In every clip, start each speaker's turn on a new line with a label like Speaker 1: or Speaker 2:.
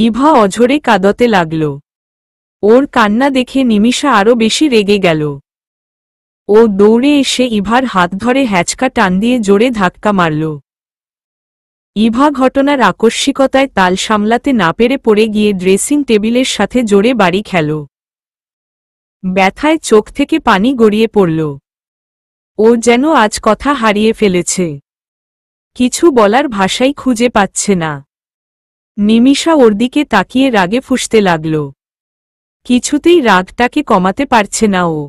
Speaker 1: ইভা অঝরে কাঁদতে লাগল। ওর কান্না দেখে নিমিষা আরো বেশি রেগে গেল। ও দৌড়ে এসে ইভার হাত ধরে হ্যাচকা টান দিয়ে জোরে ধাক্কা মারল। ইভা ঘটনার আকস্মিকতায় তাল সামলাতে না পেরে পড়ে গিয়ে ড্রেসিং টেবিলের সাথে জোরে বাড়ি খেল। ব্যথায় চোখ থেকে পানি গড়িয়ে পড়ল। ও যেন আজ কথা হারিয়ে ফেলেছে। কিছু বলার ভাষাই খুঁজে পাচ্ছে না। নিমিষা ওর দিকে তাকিয়ে রাগে ফুঁসতে লাগল। কিছুতেই রাগটাকে কমাতে পারছে না ও।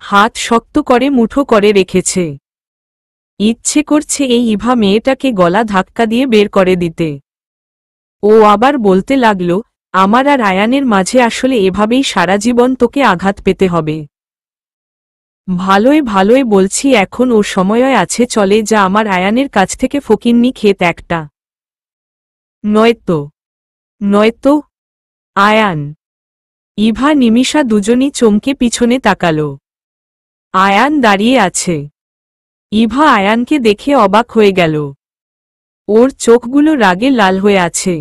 Speaker 1: হাত শক্ত করে মুঠো করে রেখেছে। ইচ্ছে করছে এই ইভা মেয়েটাকে গলা ধাক্কা দিয়ে বের করে দিতে। ও আবার বলতে লাগল, আমার আর আয়ানের মাঝে আসলে এভাবেই সারা জীবন তোকে আঘাত পেতে হবে। ভালোই ভালোই বলছি, এখন ও সময় আছে, চলে যা আমার আয়ানের কাছ থেকে ফকিন্নি খেত একটা। নয়তো নয়তো আয়ান। ইভা নিমিষা দুজনই চমকে পিছনে তাকাল। আয়ান দাঁড়িয়ে আছে। ইভা আয়ানকে দেখে অবাক হয়ে গেল। ওর চোখগুলো রাগে লাল হয়ে আছে।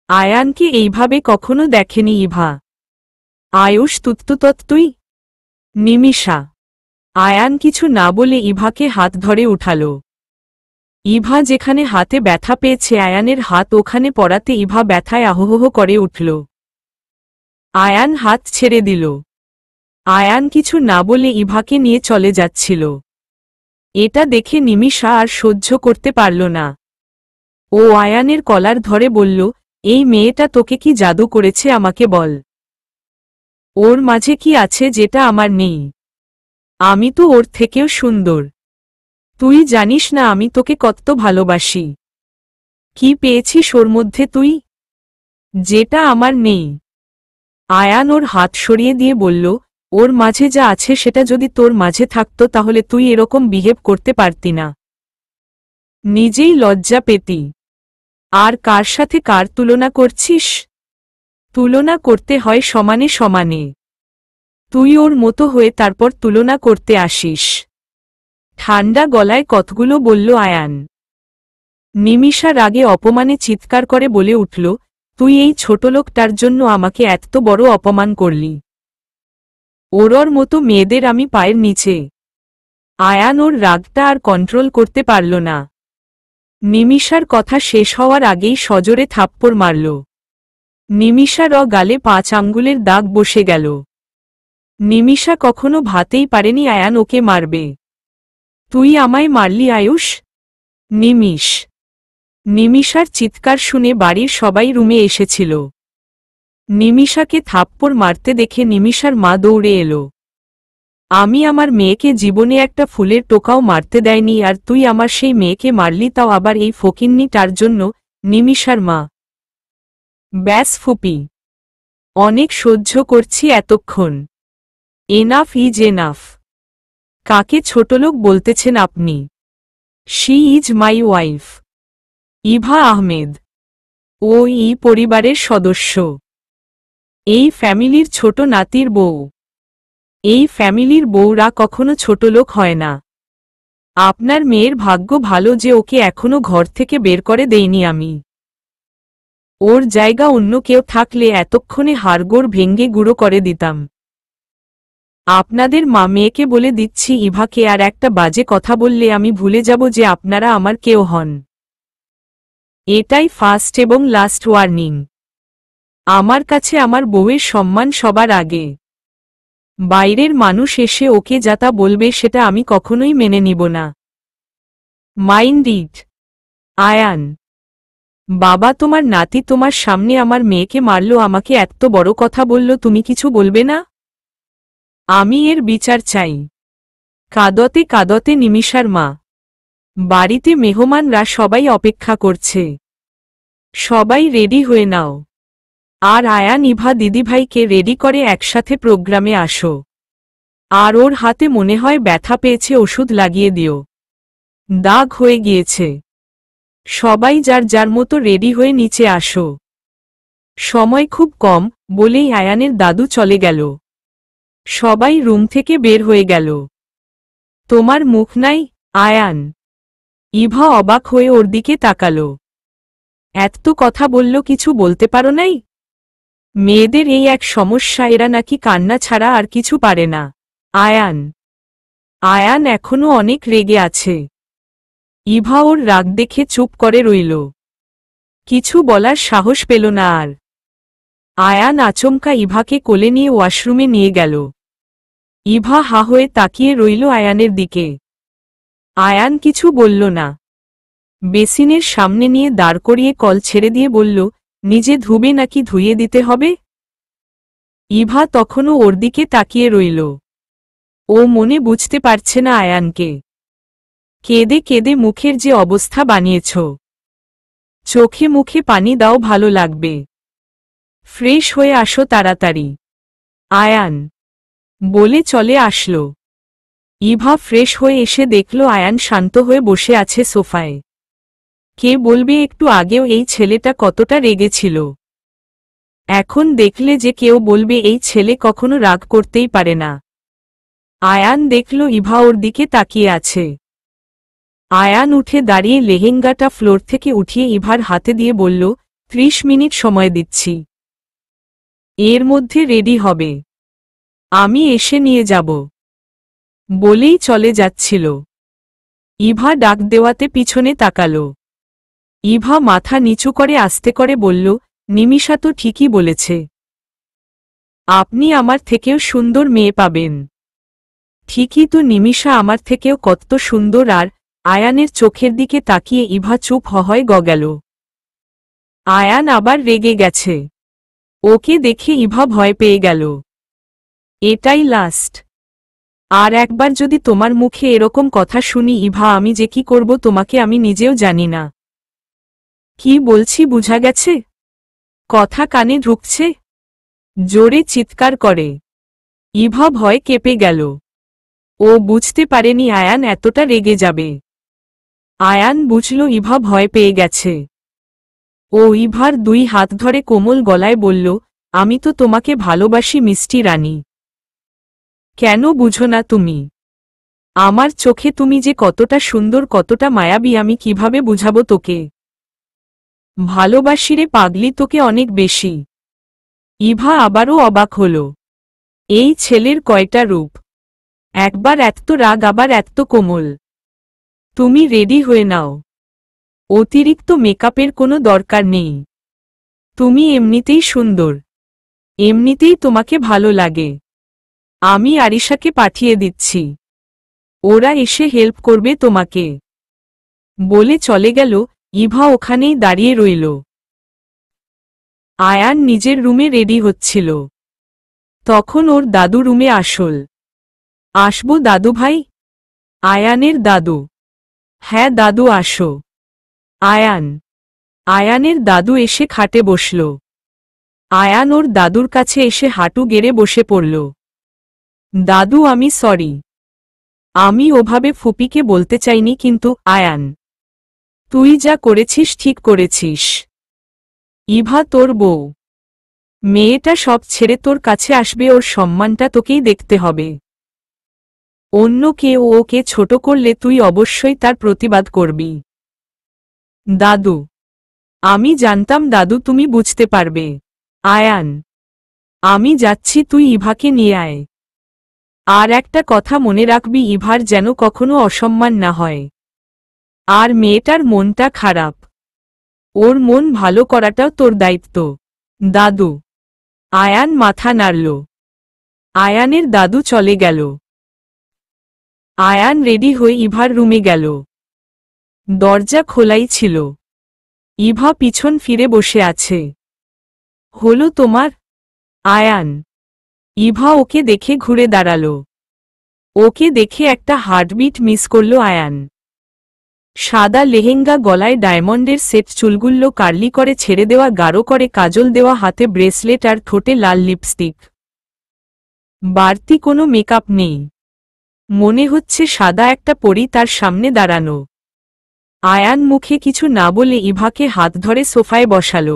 Speaker 1: আয়ানকে এইভাবে কখনো দেখেনি ইভা। আয়ুষ তুত্তুতত তুই? নিমিষা। আয়ান কিছু না বলে ইভাকে হাত ধরে উঠাল। ইভা যেখানে হাতে ব্যথা পেয়েছে আয়ানের হাত ওখানে পড়াতে ইভা ব্যথায় আহোহ করে উঠল। আয়ান হাত ছেড়ে দিল। আয়ান কিছু না বলে ইভাকে নিয়ে চলে যাচ্ছিল। এটা দেখে নিমিষা আর সহ্য করতে পারল না। ও আয়ানের কলার ধরে বলল, এই মেয়েটা তোকে কি জাদু করেছে আমাকে বল। ওর মাঝে কি আছে যেটা আমার নেই? আমি তো ওর থেকেও সুন্দর। তুই জানিস না আমি তোকে কত ভালোবাসি। কি পেয়েছিস ওর মধ্যে তুই, যেটা আমার নেই? আয়ান ওর হাত সরিয়ে দিয়ে বলল, ওর মাঝে যা আছে সেটা যদি তোর মাঝে থাকতো তাহলে তুই এরকম বিহেভ করতে পারতি না। নিজেই লজ্জা পেতি। আর কার সাথে কার তুলনা করছিস? তুলনা করতে হয় সমানে সমানে। তুই ওর মতো হয়ে তারপর তুলনা করতে আসিস। ঠান্ডা গলায় কতগুলো বলল আয়ান। নিমিষা রাগে অপমানে চিৎকার করে বলে উঠল, তুই এই ছোট লোকটার জন্য আমাকে এত বড় অপমান করলি। ওর মতো মেয়েদের আমি পায়ের নিচে। আয়ান ওর রাগটা আর কন্ট্রোল করতে পারল না। নিমিষার কথা শেষ হওয়ার আগেই সজোরে থাপ্পড় মারল। নিমিষার গালে 5 আঙ্গুলের দাগ বসে গেল। নিমিষা কখনো ভাবতেই পারেনি আয়ান ওকে মারবে। তুই আমায় মারলি আয়ুষ? নিমিষার চিৎকার শুনে বাড়ির সবাই রুমে এসেছিল। নিমিষাকে থাপ্পড় মারতে দেখে নিমিষার মা দৌড়ে এলো। আমি আমার মেয়েকে জীবনে একটা ফুলের টোকাও মারতে দেয়নি, আর তুই আমার সেই মেয়েকে মারলি, তাও আবার এই ফকিন্নিটার জন্য। নিমিষার মা। ব্যাস ফুপি, অনেক সহ্য করছি এতক্ষণ। Enough is enough. কাকে ছোটলোক বলতেছেন আপনি? She is my wife. Eva Ahmed. ও এই পরিবারের সদস্য। এই ফ্যামিলির ছোট নাতির বউ। এই ফ্যামিলির বউরা কখনো ছোটলোক হয় না। আপনার মেয়ের ভাগ্য ভালো যে ওকে এখনো ঘর থেকে বের করে দেইনি আমি। ওর জায়গা অন্য কেউ থাকলে এতক্ষণে হাড়গোড় ভেঙ্গে গুঁড়ো করে দিতাম। আপনাদের মা মেয়েকে বলে দিচ্ছি, ইভাকে আর একটা বাজে কথা বললে আমি ভুলে যাব যে আপনারা আমার কেউ হন। এটাই ফার্স্ট এবং লাস্ট ওয়ার্নিং। আমার কাছে আমার বউয়ের সম্মান সবার আগে। বাইরের মানুষ এসে ওকে যা তা বলবে সেটা আমি কখনোই মেনে নিব না। Mind it. আয়ান। বাবা, তোমার নাতি তোমার সামনে আমার মেয়েকে মারল, আমাকে এত বড় কথা বলল, তুমি কিছু বলবে না? আমি এর বিচার চাই। কাঁদতে কাঁদতে নিমিষার মা। বাড়িতে মেহমানরা সবাই অপেক্ষা করছে। সবাই রেডি হয়ে নাও। আর আয়ান ইভা দিদিভাইকে রেডি করে একসাথে প্রোগ্রামে আসো। আর ওর হাতে মনে হয় ব্যথা পেয়েছে, ওষুধ লাগিয়ে দিও। দাগ হয়ে গিয়েছে। সবাই যার যার মতো রেডি হয়ে নিচে আসো। সময় খুব কম বলেই আয়ানের দাদু চলে গেল। সবাই রুম থেকে বের হয়ে গেল। তোমার মুখ নাই, আয়ান? ইভা অবাক হয়ে ওর দিকে তাকালো। এত কথা বলল, কিছু বলতে পারো নাই? মেয়েদের এই এক সমস্যা, এরা নাকি কান্না ছাড়া আর কিছু পারে না। আয়ান আয়ান এখনো অনেক রেগে আছে। ইভা ওর রাগ দেখে চুপ করে রইল, কিছু বলার সাহস পেল না আর। আয়ান আচমকা ইভাকে কোলে নিয়ে ওয়াশরুমে নিয়ে গেল। ইভা হা হয়ে তাকিয়ে রইল আয়ানের দিকে। আয়ান কিছু বলল না। বেসিনের সামনে নিয়ে দাঁড় করিয়ে কল ছেড়ে দিয়ে বলল, নিজে ধুবে নাকি ধুইয়ে দিতে হবে? ইভা তখনও ওর দিকে তাকিয়ে রইল। ও মনে বুঝতে পারছে না আয়ানকে। কেঁদে কেঁদে মুখের যে অবস্থা বানিয়েছ, চোখে মুখে পানি দাও, ভালো লাগবে। ফ্রেশ হয়ে আসো তাড়াতাড়ি। আয়ান বলে চলে আসলো। ইভা ফ্রেশ হয়ে এসে দেখল আয়ান শান্ত হয়ে বসে আছে সোফায়। কে বলবে একটু আগেও এই ছেলেটা কতটা রেগেছিল। এখন দেখলে যে কেউ বলবে এই ছেলে কখনো রাগ করতেই পারে না। আয়ান দেখল ইভা ওর দিকে তাকিয়ে আছে। আয়ান উঠে দাঁড়িয়ে লেহেঙ্গাটা ফ্লোর থেকে উঠিয়ে ইভার হাতে দিয়ে বলল, 30 মিনিট সময় দিচ্ছি, এর মধ্যে রেডি হবে, আমি এসে নিয়ে যাব। বলেই চলে যাচ্ছিল। ইভা ডাক দেওয়াতে পিছনে তাকালো। ইভা মাথা নিচু করে আস্তে করে বলল, নিমিষা তো ঠিকই বলেছে, আপনি আমার থেকেও সুন্দর মেয়ে পাবেন। ঠিকই তো, নিমিষা আমার থেকেও কত সুন্দর। আর আয়ানের চোখের দিকে তাকিয়ে ইভা চুপ হয়ে গেল। আয়ান আবার রেগে গেছে। ওকে দেখে ইভা ভয় পেয়ে গেল। এটাই লাস্ট। আর একবার যদি তোমার মুখে এরকম কথা শুনি ইভা, আমি যে কি করব তোমাকে আমি নিজেও জানি না। কি বলছি বুঝা গেছে? কথা কানে ঢুকছে? জোরে চিৎকার করে। ইভা ভয় কেঁপে গেল। ও বুঝতে পারেনি আয়ান এতটা রেগে যাবে। আয়ান বুঝল ইভা ভয় পেয়ে গেছে। ও ইভার 2 হাত ধরে কোমল গলায় বলল, আমি তো তোমাকে ভালোবাসি মিষ্টি রানী। কেন বুঝো না তুমি? আমার চোখে তুমি যে কতটা সুন্দর, কতটা মায়াবী, আমি কিভাবে বুঝাবো তোকে? ভালোবাসি রে পাগলি, তোকে অনেক বেশি। ইভা আবারও অবাক হল। এই ছেলের কয়টা রূপ! একবার এত রাগ, আবার এত কোমল। তুমি রেডি হয়ে নাও, অতিরিক্ত মেকআপের কোনো দরকার নেই। তুমি এমনিতেই সুন্দর, এমনিতেই তোমাকে ভালো লাগে। আমি আরিশাকে পাঠিয়ে দিচ্ছি, ওরা এসে হেল্প করবে তোমাকে। বলে চলে গেল। ইভা ওখানেই দাঁড়িয়ে রইল। আয়ান নিজের রুমে রেডি হচ্ছিল। তখন ওর দাদু রুমে আসবো দাদু ভাই? আয়ানের দাদু। হ্যাঁ দাদু আসো। আয়ানের দাদু এসে খাটে বসল। আয়ান ওর দাদুর কাছে এসে হাঁটু গেড়ে বসে পড়ল। দাদু আমি সরি, আমি ওভাবে ফুপিকে বলতে চাইনি, কিন্তু আয়ান তুই যা করেছিস ঠিক করেছিস। ইভা তোর বউ, মেয়েটা সব ছেড়ে তোর কাছে আসবে, ওর সম্মানটা তোকেই দেখতে হবে। অন্য কেউ ওকে ছোট করলে তুই অবশ্যই তার প্রতিবাদ করবি। দাদু আমি জানতাম দাদু তুমি বুঝতে পারবে। আয়ান আমি যাচ্ছি, তুই ইভাকে নিয়ে আয়। আর একটা কথা মনে রাখবি, ইভার যেন কখনো অসম্মান না হয়। আর মেয়েটার মনটা খারাপ, ওর মন ভালো করাটাও তোর দায়িত্ব। দাদু। আয়ান মাথা নাড়ল। আয়ানের দাদু চলে গেল। আয়ান রেডি হয়ে ইভার রুমে গেল। দরজা খোলাই ছিল। ইভা পিছন ফিরে বসে আছে। হলো তোমার? আয়ান। ইভা ওকে দেখে ঘুরে দাঁড়াল। ওকে দেখে একটা হার্টবিট মিস করল আয়ান। সাদা লেহেঙ্গা, গলায় ডায়মন্ডের সেট, চুলগুলো কার্লি করে ছেড়ে দেওয়া, গাঢ় করে কাজল দেওয়া, হাতে ব্রেসলেট আর ঠোঁটে লাল লিপস্টিক। বাড়তি কোনো মেকআপ নেই, মনে হচ্ছে সাদা একটা পরী তার সামনে দাঁড়ানো। আয়ান মুখে কিছু না বলে ইভাকে হাত ধরে সোফায় বসাল।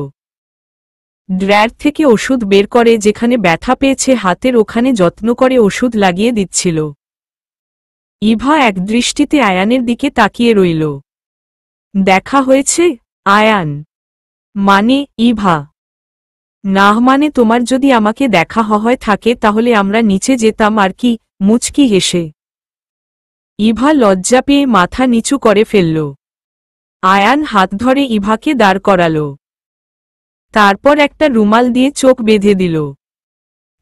Speaker 1: ড্রয়ার থেকে ওষুধ বের করে, যেখানে ব্যথা পেয়েছে হাতের ওখানে যত্ন করে ওষুধ লাগিয়ে দিচ্ছিল। ইভা একদৃষ্টিতে আয়ানের দিকে তাকিয়ে রইল। দেখা হয়েছে? আয়ান মানে ইভা? না মানে তোমার যদি আমাকে দেখা হয় থাকে তাহলে আমরা নিচে যেতাম আর কি, মুচকি হেসে ইভা লজ্জা পেয়ে মাথা নিচু করে ফেলল। আয়ান হাত ধরে ইভাকে দাঁড় করাল। তারপর একটা রুমাল দিয়ে চোখ বেঁধে দিল।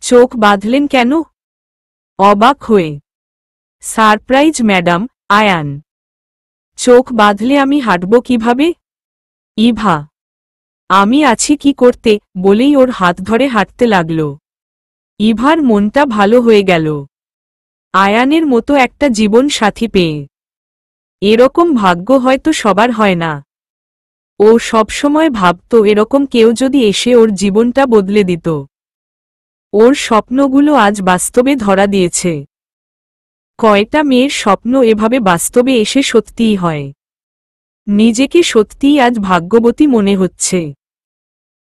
Speaker 1: চোখ বাঁধলেন কেন? অবাক হয়ে। Surprise madam. আয়ান। চোখ বাঁধলে আমি হাঁটব কিভাবে? ইভা। আমি আছি কি করতে, বলেই ওর হাত ধরে হাঁটতে লাগল। ইভার মনটা ভালো হয়ে গেল। আয়ানের মতো একটা জীবন সাথী পেয়ে। এরকম ভাগ্য হয়তো সবার হয় না। ও সবসময় ভাবত এরকম কেউ যদি এসে ওর জীবনটা বদলে দিত। ওর স্বপ্নগুলো আজ বাস্তবে ধরা দিয়েছে। কয়টা মেয়ের স্বপ্ন এভাবে বাস্তবে এসে সত্যিই হয়। নিজেকে সত্যিই আজ ভাগ্যবতী মনে হচ্ছে।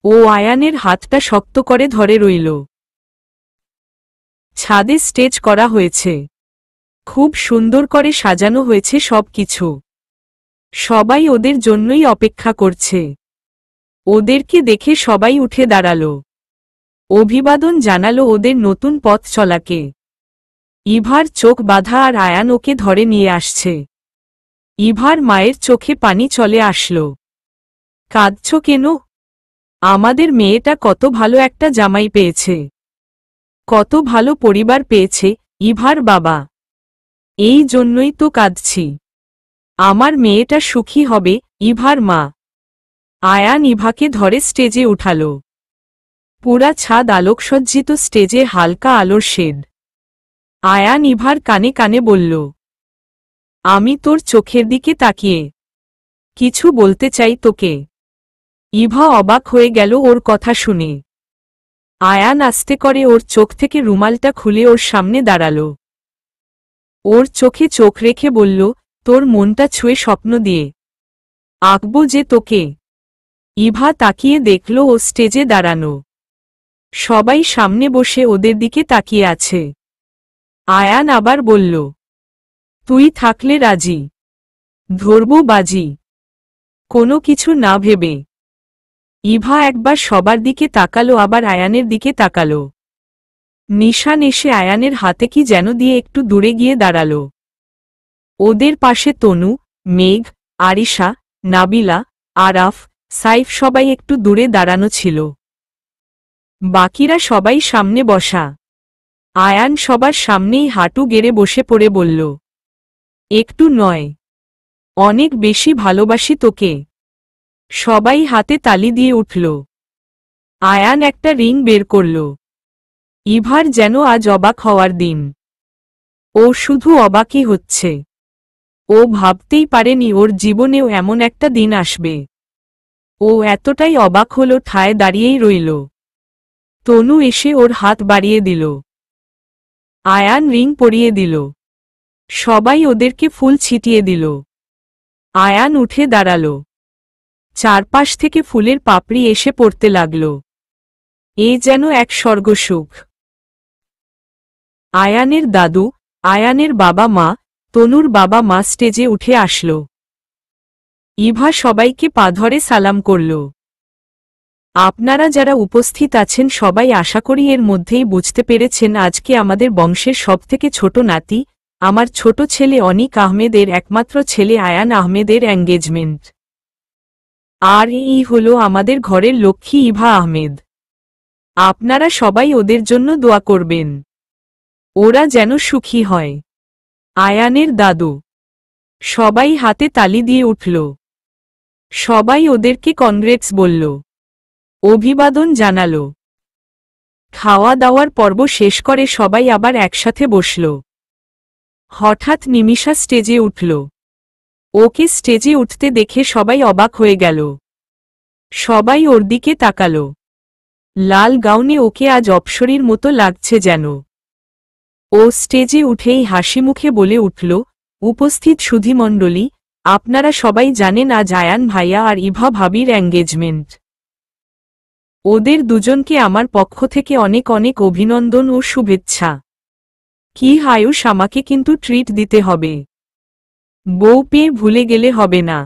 Speaker 1: ও আয়ানের হাতটা শক্ত করে ধরে রইল। ছাদে স্টেজ করা হয়েছে। খুব সুন্দর করে সাজানো হয়েছে সবকিছু। সবাই ওদের জন্যই অপেক্ষা করছে। ওদেরকে দেখে সবাই উঠে দাঁড়াল। অভিবাদন জানালো ওদের নতুন পথ চলাকে। ইভার চোখ বাঁধা আর আয়ান ওকে ধরে নিয়ে আসছে। ইভার মায়ের চোখে পানি চলে আসল। কাঁদছ কেন? আমাদের মেয়েটা কত ভালো একটা জামাই পেয়েছে, কত ভালো পরিবার পেয়েছে। ইভার বাবা। এই জন্যই তো কাঁদছি। আমার মেয়েটা সুখী হবে। ইভার মা। আয়ান ইভাকে ধরে স্টেজে উঠাল। পুরা ছাদ আলোকসজ্জিত, স্টেজে হালকা আলোর শেড। আয়ান ইভার কানে কানে বলল, আমি তোর চোখের দিকে তাকিয়ে কিছু বলতে চাই তোকে। ইভা অবাক হয়ে গেল ওর কথা শুনে। আয়ান আস্তে করে ওর চোখ থেকে রুমালটা খুলে ওর সামনে দাঁড়াল। ওর চোখে চোখ রেখে বলল, তোর মনটা ছুঁয়ে স্বপ্ন দিয়ে আঁকবো যে তোকে। ইভা তাকিয়ে দেখল ও স্টেজে দাঁড়ানো। সবাই সামনে বসে ওদের দিকে তাকিয়ে আছে। আয়ান আবার বলল, তুই থাকলে রাজি, ধরব বাজি, কোনো কিছু না ভেবে। ইভা একবার সবার দিকে তাকালো, আবার আয়ানের দিকে তাকালো। নিশান এসে আয়ানের হাতে কি যেন দিয়ে একটু দূরে গিয়ে দাঁড়াল। ওদের পাশে তনু, মেঘ, আরিশা, নাবিলা, আরাফ, সাইফ সবাই একটু দূরে দাঁড়ানো ছিল। বাকিরা সবাই সামনে বসা। আয়ান সবার সামনেই হাঁটু গেড়ে বসে পড়ে বলল, একটু নয়, অনেক বেশি ভালোবাসি তোকে। সবাই হাতে তালি দিয়ে উঠল। আয়ান একটা রিং বের করল। ইভার যেন আজ অবাক হওয়ার দিন। ও শুধু অবাকই হচ্ছে। ও ভাবতেই পারেনি ওর জীবনেও এমন একটা দিন আসবে। ও এতটাই অবাক হলো, ঠায় দাঁড়িয়েই রইল। তনু এসে ওর হাত বাড়িয়ে দিল। আয়ান রিং পরিয়ে দিল। সবাই ওদেরকে ফুল ছিটিয়ে দিল। আয়ান উঠে দাঁড়াল। চারপাশ থেকে ফুলের পাপড়ি এসে পড়তে লাগল। এ যেন এক স্বর্গসুখ। আয়ানের দাদু, আয়ানের বাবা মা, তনুর বাবা মা স্টেজে উঠে আসল। ইভা সবাইকে পা ধরে সালাম করল। আপনারা যারা উপস্থিত আছেন সবাই আশা করি এর মধ্যেই বুঝতে পেরেছেন আজকে আমাদের বংশের সবথেকে ছোট নাতি, আমার ছোট ছেলে অনিক আহমেদের একমাত্র ছেলে আয়ান আহমেদের এঙ্গেজমেন্ট। আর এই হলো আমাদের ঘরের লক্ষ্মী ইভা আহমেদ। আপনারা সবাই ওদের জন্য দোয়া করবেন, ওরা যেন সুখী হয়। আয়ানের দাদু। সবাই হাতে তালি দিয়ে উঠল। সবাই ওদেরকে কনগ্রেটস বলল, অভিবাদন জানাল। খাওয়া দাওয়ার পর্ব শেষ করে সবাই আবার একসাথে বসল। হঠাৎ নিমিষা স্টেজে উঠল। ওকে স্টেজে উঠতে দেখে সবাই অবাক হয়ে গেল। সবাই ওর দিকে তাকাল। লাল গাউনে ওকে আজ অপ্সরীর মতো লাগছে যেন। ও স্টেজে উঠেই হাসি মুখে বলে উঠল, উপস্থিত সুধীমণ্ডলী, আপনারা সবাই জানেন আজ আয়ান ভাইয়া আর ইভা ভাবির এঙ্গেজমেন্ট। ওদের দুজনকে আমার পক্ষ থেকে অনেক অনেক অভিনন্দন ও শুভেচ্ছা। কি আয়ুষ, আমাকে কিন্তু ট্রিট দিতে হবে। বউ পেয়ে ভুলে গেলে হবে না।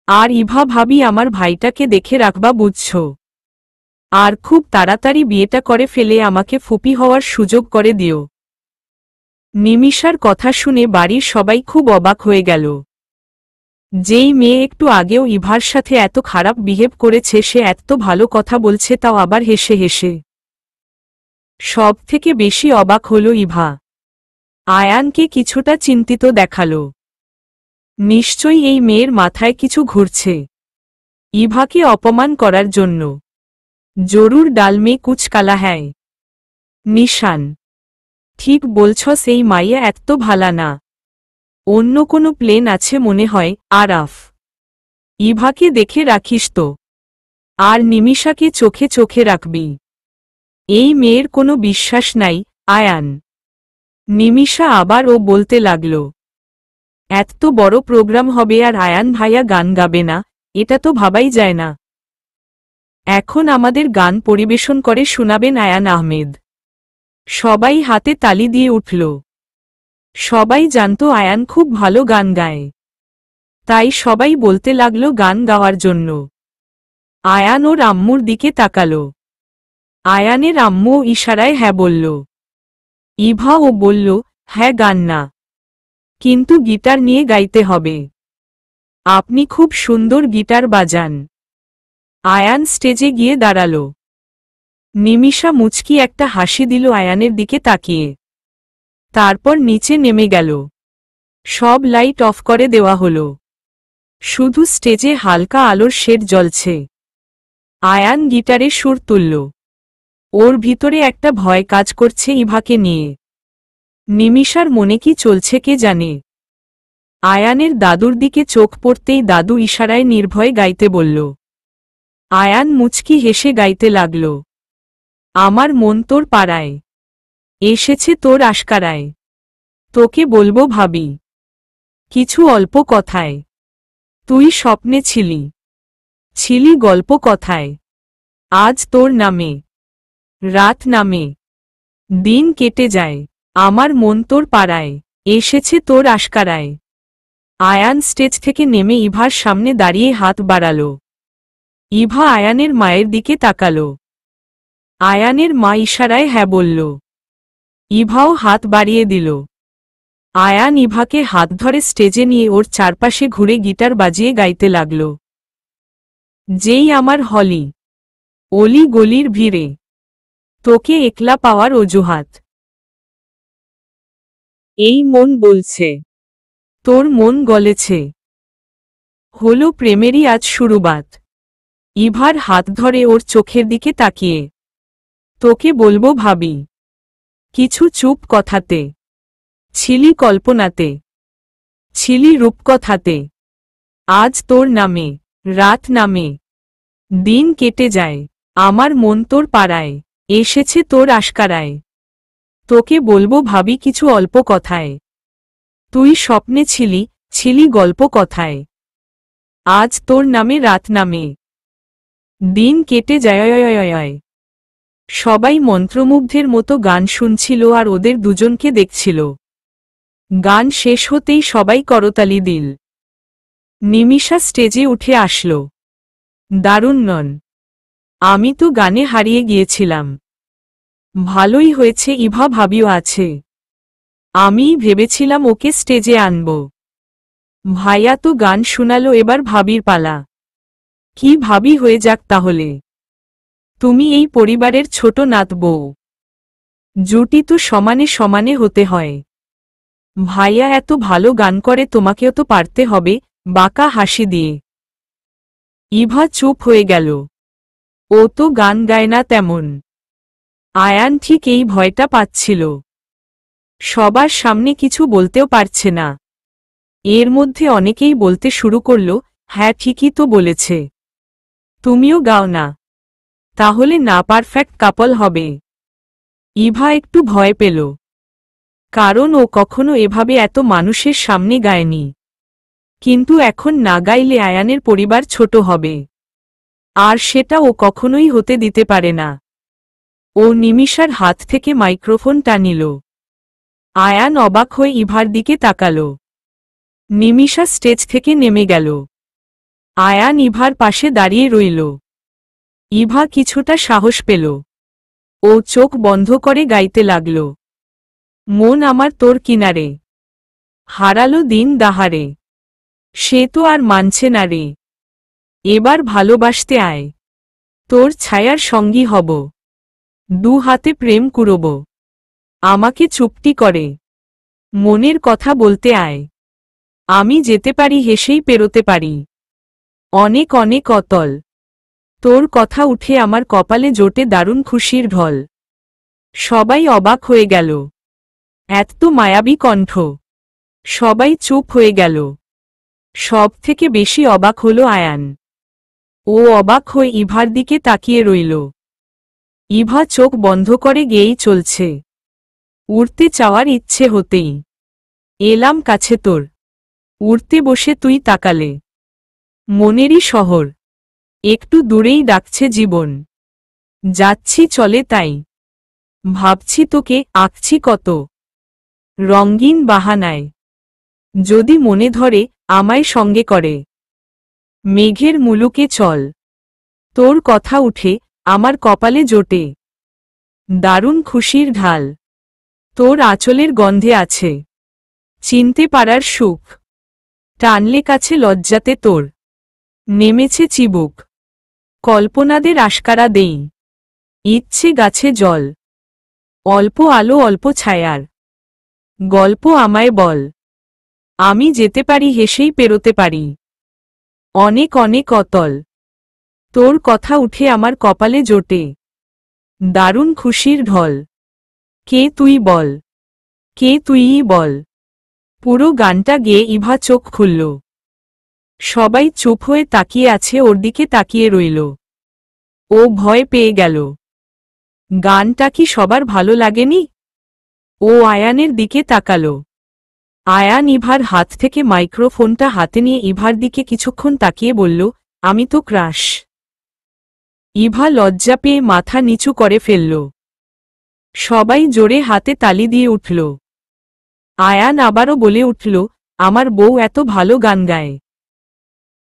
Speaker 1: আর ইভা ভাবি আমার ভাইটাকে দেখে রাখবা বুঝছ, আর খুব তাড়াতাড়ি বিয়েটা করে ফেলে আমাকে ফুপি হওয়ার সুযোগ করে দিও। নিমিষার কথা শুনে বাড়ির সবাই খুব অবাক হয়ে গেল। যেই মেয়ে একটু আগেও ইভার সাথে এত খারাপ বিহেভ করেছে সে এত ভালো কথা বলছে, তাও আবার হেসে হেসে। সব থেকে বেশি অবাক হল ইভা। আয়ানকে কিছুটা চিন্তিত দেখালো। নিশ্চয়ই এই মেয়ের মাথায় কিছু ঘুরছে ইভাকে অপমান করার জন্য। জরুর ডাল মে কুচ কালা হ্যায়। নিশান, ঠিক বলছ, সেই মাইয়া এত ভালা না। অন্য কোনো প্লেন আছে মনে হয়। আরাফ, ইভাকে দেখে রাখিস তো, আর নিমিষাকে চোখে চোখে রাখবি। এই মেয়ের কোনো বিশ্বাস নাই। আয়ান, নিমিষা আবার ও বলতে লাগল, এত বড় প্রোগ্রাম হবে আর আয়ান ভাইয়া গান গাবে না, এটা তো ভাবাই যায় না। এখন আমাদের গান পরিবেশন করে শোনাবেন আয়ান আহমেদ। সবাই হাতে তালি দিয়ে উঠল। সবাই জানত আয়ান খুব ভালো গান গায়, তাই সবাই বলতে লাগল গান গাওয়ার জন্য। আয়ান ওর আম্মুর দিকে তাকাল। আয়ানের আম্মু ইশারায় হ্যাঁ বলল। ইভাও বলল, হ্যাঁ গান না, কিন্তু গিটার নিয়ে গাইতে হবে। আপনি খুব সুন্দর গিটার বাজান। আয়ান স্টেজে গিয়ে দাঁড়াল। নিমিষা মুচকি একটা হাসি দিল আয়ানের দিকে তাকিয়ে। তারপর নিচে নেমে গেল। সব লাইট অফ করে দেওয়া হল। শুধু স্টেজে হালকা আলোর শেড জ্বলছে। আয়ান গিটারে সুর তুলল। ওর ভিতরে একটা ভয় কাজ করছে ইভাকে নিয়ে। নিমিষার মনে কি চলছে কে জানে। আয়ানের দাদুর দিকে চোখ পড়তেই দাদু ইশারায় নির্ভয়ে গাইতে বলল। আয়ান মুচকি হেসে গাইতে লাগল। আমার মন তোর পাড়ায় এসেছে তোর আশকারায়, তোকে বলবো ভাবি কিছু অল্প কথায়। তুই স্বপ্নে ছিলি, ছিলি গল্প কথায়। আজ তোর নামে রাত নামে, দিন কেটে যায়। আমার মন তোর পাড়ায় এসেছে তোর আশকারায়। আয়ান স্টেজ থেকে নেমে ইভার সামনে দাঁড়িয়ে হাত বাড়াল। ইভা আয়ানের মায়ের দিকে তাকাল। আয়ানের মা ইশারায় হ্যাঁ বলল। ইভাও হাত বাড়িয়ে দিল। আয়ান ইভাকে হাত ধরে স্টেজে নিয়ে ওর চারপাশে ঘুরে গিটার বাজিয়ে গাইতে লাগল। যেই আমার হলি অলি গলির ভিড়ে, তোকে একলা পাওয়ার অজুহাত। এই মন বলছে তোর মন গলেছে, হলো প্রেমেরই আজ শুরুবাত। ইভার হাত ধরে ওর চোখের দিকে তাকিয়ে, তোকে বলবো ভাবি কিছু চুপ কথাতে। ছিলি কল্পনাতে, ছিলি রূপকথাতে। আজ তোর নামে রাত নামে, দিন কেটে যায়। আমার মন তোর পাড়ায় এসেছে তোর আশকারায়। তোকে বলবো ভাবি কিছু অল্প কথায়। তুই স্বপ্নে ছিলি, ছিলি গল্প কথায়। আজ তোর নামে রাত নামে, দিন কেটে যায়। সবাই মন্ত্রমুগ্ধের মতো গান শুনছিল আর ওদের দুজনকে দেখছিল। গান শেষ হতেই সবাই করতালি দিল। নিমিষা স্টেজে উঠে আসল। দারুণ নন? আমি তো গানে হারিয়ে গিয়েছিলাম। ভালোই হয়েছে ইভা ভাবিও আছে। আমিই ভেবেছিলাম ওকে স্টেজে আনব। ভাইয়া তো গান শুনালো, এবার ভাবির পালা। কি ভাবি হয়ে যাক তাহলে। তুমি এই পরিবারের ছোট নাত বউ। জুটি তো সমানে সমানে হতে হয়। ভাইয়া এত ভালো গান করে, তোমাকেও তো পারতে হবে। বাঁকা হাসি দিয়ে ইভা চুপ হয়ে গেল। ও তো গান গায় না তেমন। আয়ান ঠিক এই ভয়টা পাচ্ছিল। সবার সামনে কিছু বলতেও পারছে না। এর মধ্যে অনেকেই বলতে শুরু করল, হ্যাঁ ঠিকই তো বলেছে, তুমিও গাও না, তাহলে না পারফেক্ট কাপল হবে। ইভা একটু ভয় পেল, কারণ ও কখনো এভাবে এত মানুষের সামনে গায়নি। কিন্তু এখন না গাইলে আয়ানের পরিবার ছোট হবে, আর সেটা ও কখনোই হতে দিতে পারে না। ও নিমিষার হাত থেকে মাইক্রোফোন টানিল। আয়ান অবাক হয়ে ইভার দিকে তাকাল। নিমিষা স্টেজ থেকে নেমে গেল। আয়ান ইভার পাশে দাঁড়িয়ে রইল। ইভা কিছুটা সাহস পেল। ও চোখ বন্ধ করে গাইতে লাগল। মন আমার তোর কিনারে, হারালো দিন দাহারে, সে তো আর মানছে না রে, এবার ভালোবাসতে আয়, তোর ছায়ার সঙ্গী হব, দু হাতে প্রেম কুড়ব, আমাকে চুপটি করে, মনের কথা বলতে আয়, আমি যেতে পারি হেসেই পেরোতে পারি, অনেক অনেক অতল, তোর কথা উঠে আমার কপালে জোটে দারুণ খুশির ঢল। সবাই অবাক হয়ে গেল। এত মায়াবী কণ্ঠ। সবাই চুপ হয়ে গেল। সব থেকে বেশি অবাক হল আয়ান। ও অবাক হয়ে ইভার দিকে তাকিয়ে রইল। ইভা চোখ বন্ধ করে গেয়েই চলছে। উড়তে চাওয়ার ইচ্ছে হতেই এলাম কাছে তোর, উড়তে বসে তুই তাকালে, মনেরই শহর, একটু দূরেই ডাকছে জীবন, যাচ্ছি চলে তাই, ভাবছি তোকে আঁকছি কত রঙিন বাহানায়, যদি মনে ধরে আমায় সঙ্গে করে, মেঘের মুলুকে চল, তোর কথা উঠে আমার কপালে জোটে, দারুণ খুশির ঢাল, তোর আঁচলের গন্ধে আছে চিনতে পারার সুখ, টানলে কাছে লজ্জাতে তোর নেমেছে চিবুক, কল্পনাদের আশকারা দেই, ইচ্ছে গাছে জল, অল্প আলো অল্প ছায়ার গল্প আমায় বল, আমি যেতে পারি হেসেই পেরোতে পারি, অনেক অনেক অতল, তোর কথা উঠে আমার কপালে জোটে, দারুণ খুশির ঢল, কে তুই বল, কে তুইই বল। পুরো গানটা গেয়ে ইভা চোখ খুলল। সবাই চুপ হয়ে তাকিয়ে আছে, ওর দিকে তাকিয়ে রইল। ও ভয় পেয়ে গেল। গানটা কি সবার ভালো লাগেনি? ও আয়ানের দিকে তাকালো। আয়ান ইভার হাত থেকে মাইক্রোফোনটা হাতে নিয়ে ইভার দিকে কিছুক্ষণ তাকিয়ে বলল, আমি তো ক্রাশ। ইভা লজ্জা পেয়ে মাথা নিচু করে ফেলল। সবাই জোরে হাতে তালি দিয়ে উঠল। আয়ান আবারও বলে উঠল, আমার বউ এত ভালো গান গায়।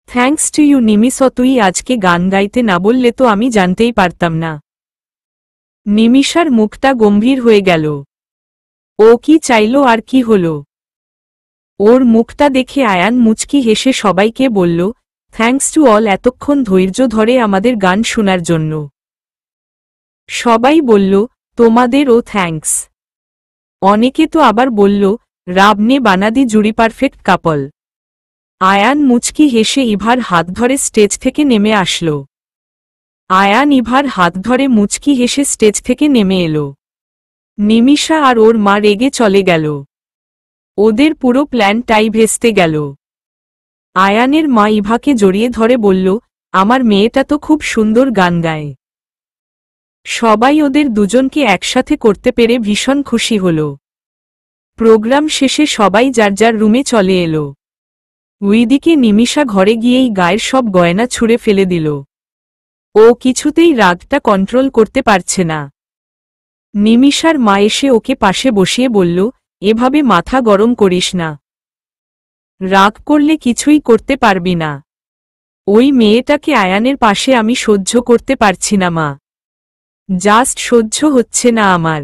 Speaker 1: থ্যাঙ্কস টু ইউ নিমিষ, তুই আজকে গান গাইতে না বললে তো আমি জানতেই পারতাম না। নিমিষার মুখটা গম্ভীর হয়ে গেল। ও কি চাইল আর কি হল? ওর মুখটা দেখে আয়ান মুচকি হেসে সবাইকে বলল, থ্যাঙ্কস টু অল, এতক্ষণ ধৈর্য ধরে আমাদের গান শোনার জন্য। সবাই বলল, তোমাদেরও থ্যাঙ্কস। অনেকে তো আবার বলল, রাবনে বানাদি জুড়ি পারফেক্ট কাপল। আয়ান মুচকি হেসে ইভার হাত ধরে স্টেজ থেকে নেমে আসল। আয়ান ইভার হাত ধরে মুচকি হেসে স্টেজ থেকে নেমে এলো। নিমিষা আর ওর মা রেগে চলে গেল। ওদের পুরো প্ল্যানটাই ভেস্তে গেল। আয়ানের মা ইভাকে জড়িয়ে ধরে বলল, আমার মেয়েটা তো খুব সুন্দর গান গায়। সবাই ওদের দুজনকে একসাথে করতে পেরে ভীষণ খুশি হল। প্রোগ্রাম শেষে সবাই যার যার রুমে চলে এলো। ওইদিকে নিমিষা ঘরে গিয়েই গায়ের সব গয়না ছুঁড়ে ফেলে দিল। ও কিছুতেই রাগটা কন্ট্রোল করতে পারছে না। নিমিষার মা এসে ওকে পাশে বসিয়ে বলল, এভাবে মাথা গরম করিস না। রাগ করলে কিছুই করতে পারবি না। ওই মেয়েটাকে আয়ানের পাশে আমি সহ্য করতে পারছি না মা। জাস্ট সহ্য হচ্ছে না আমার।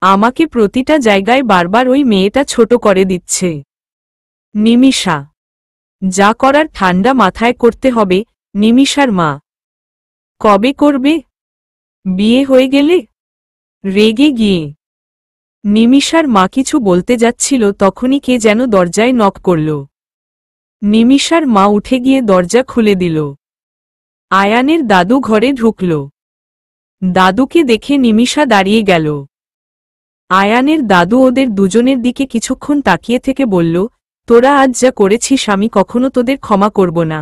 Speaker 1: আমাকে প্রতিটা জায়গায় বারবার ওই মেয়েটা ছোট করে দিচ্ছে। নিমিষা, যা করার ঠান্ডা মাথায় করতে হবে। নিমিষার মা, কবে করবে? বিয়ে হয়ে গেলে? রেগে গিয়ে নিমিষার মা কিছু বলতে যাচ্ছিল, তখনই কে যেন দরজায় নক করল। নিমিষার মা উঠে গিয়ে দরজা খুলে দিল। আয়ানের দাদু ঘরে ঢুকল। দাদুকে দেখে নিমিষা দাঁড়িয়ে গেল। আয়ানের দাদু ওদের দুজনের দিকে কিছুক্ষণ তাকিয়ে থেকে বলল, তোরা আজ যা করেছিস আমি কখনো তোদের ক্ষমা করব না।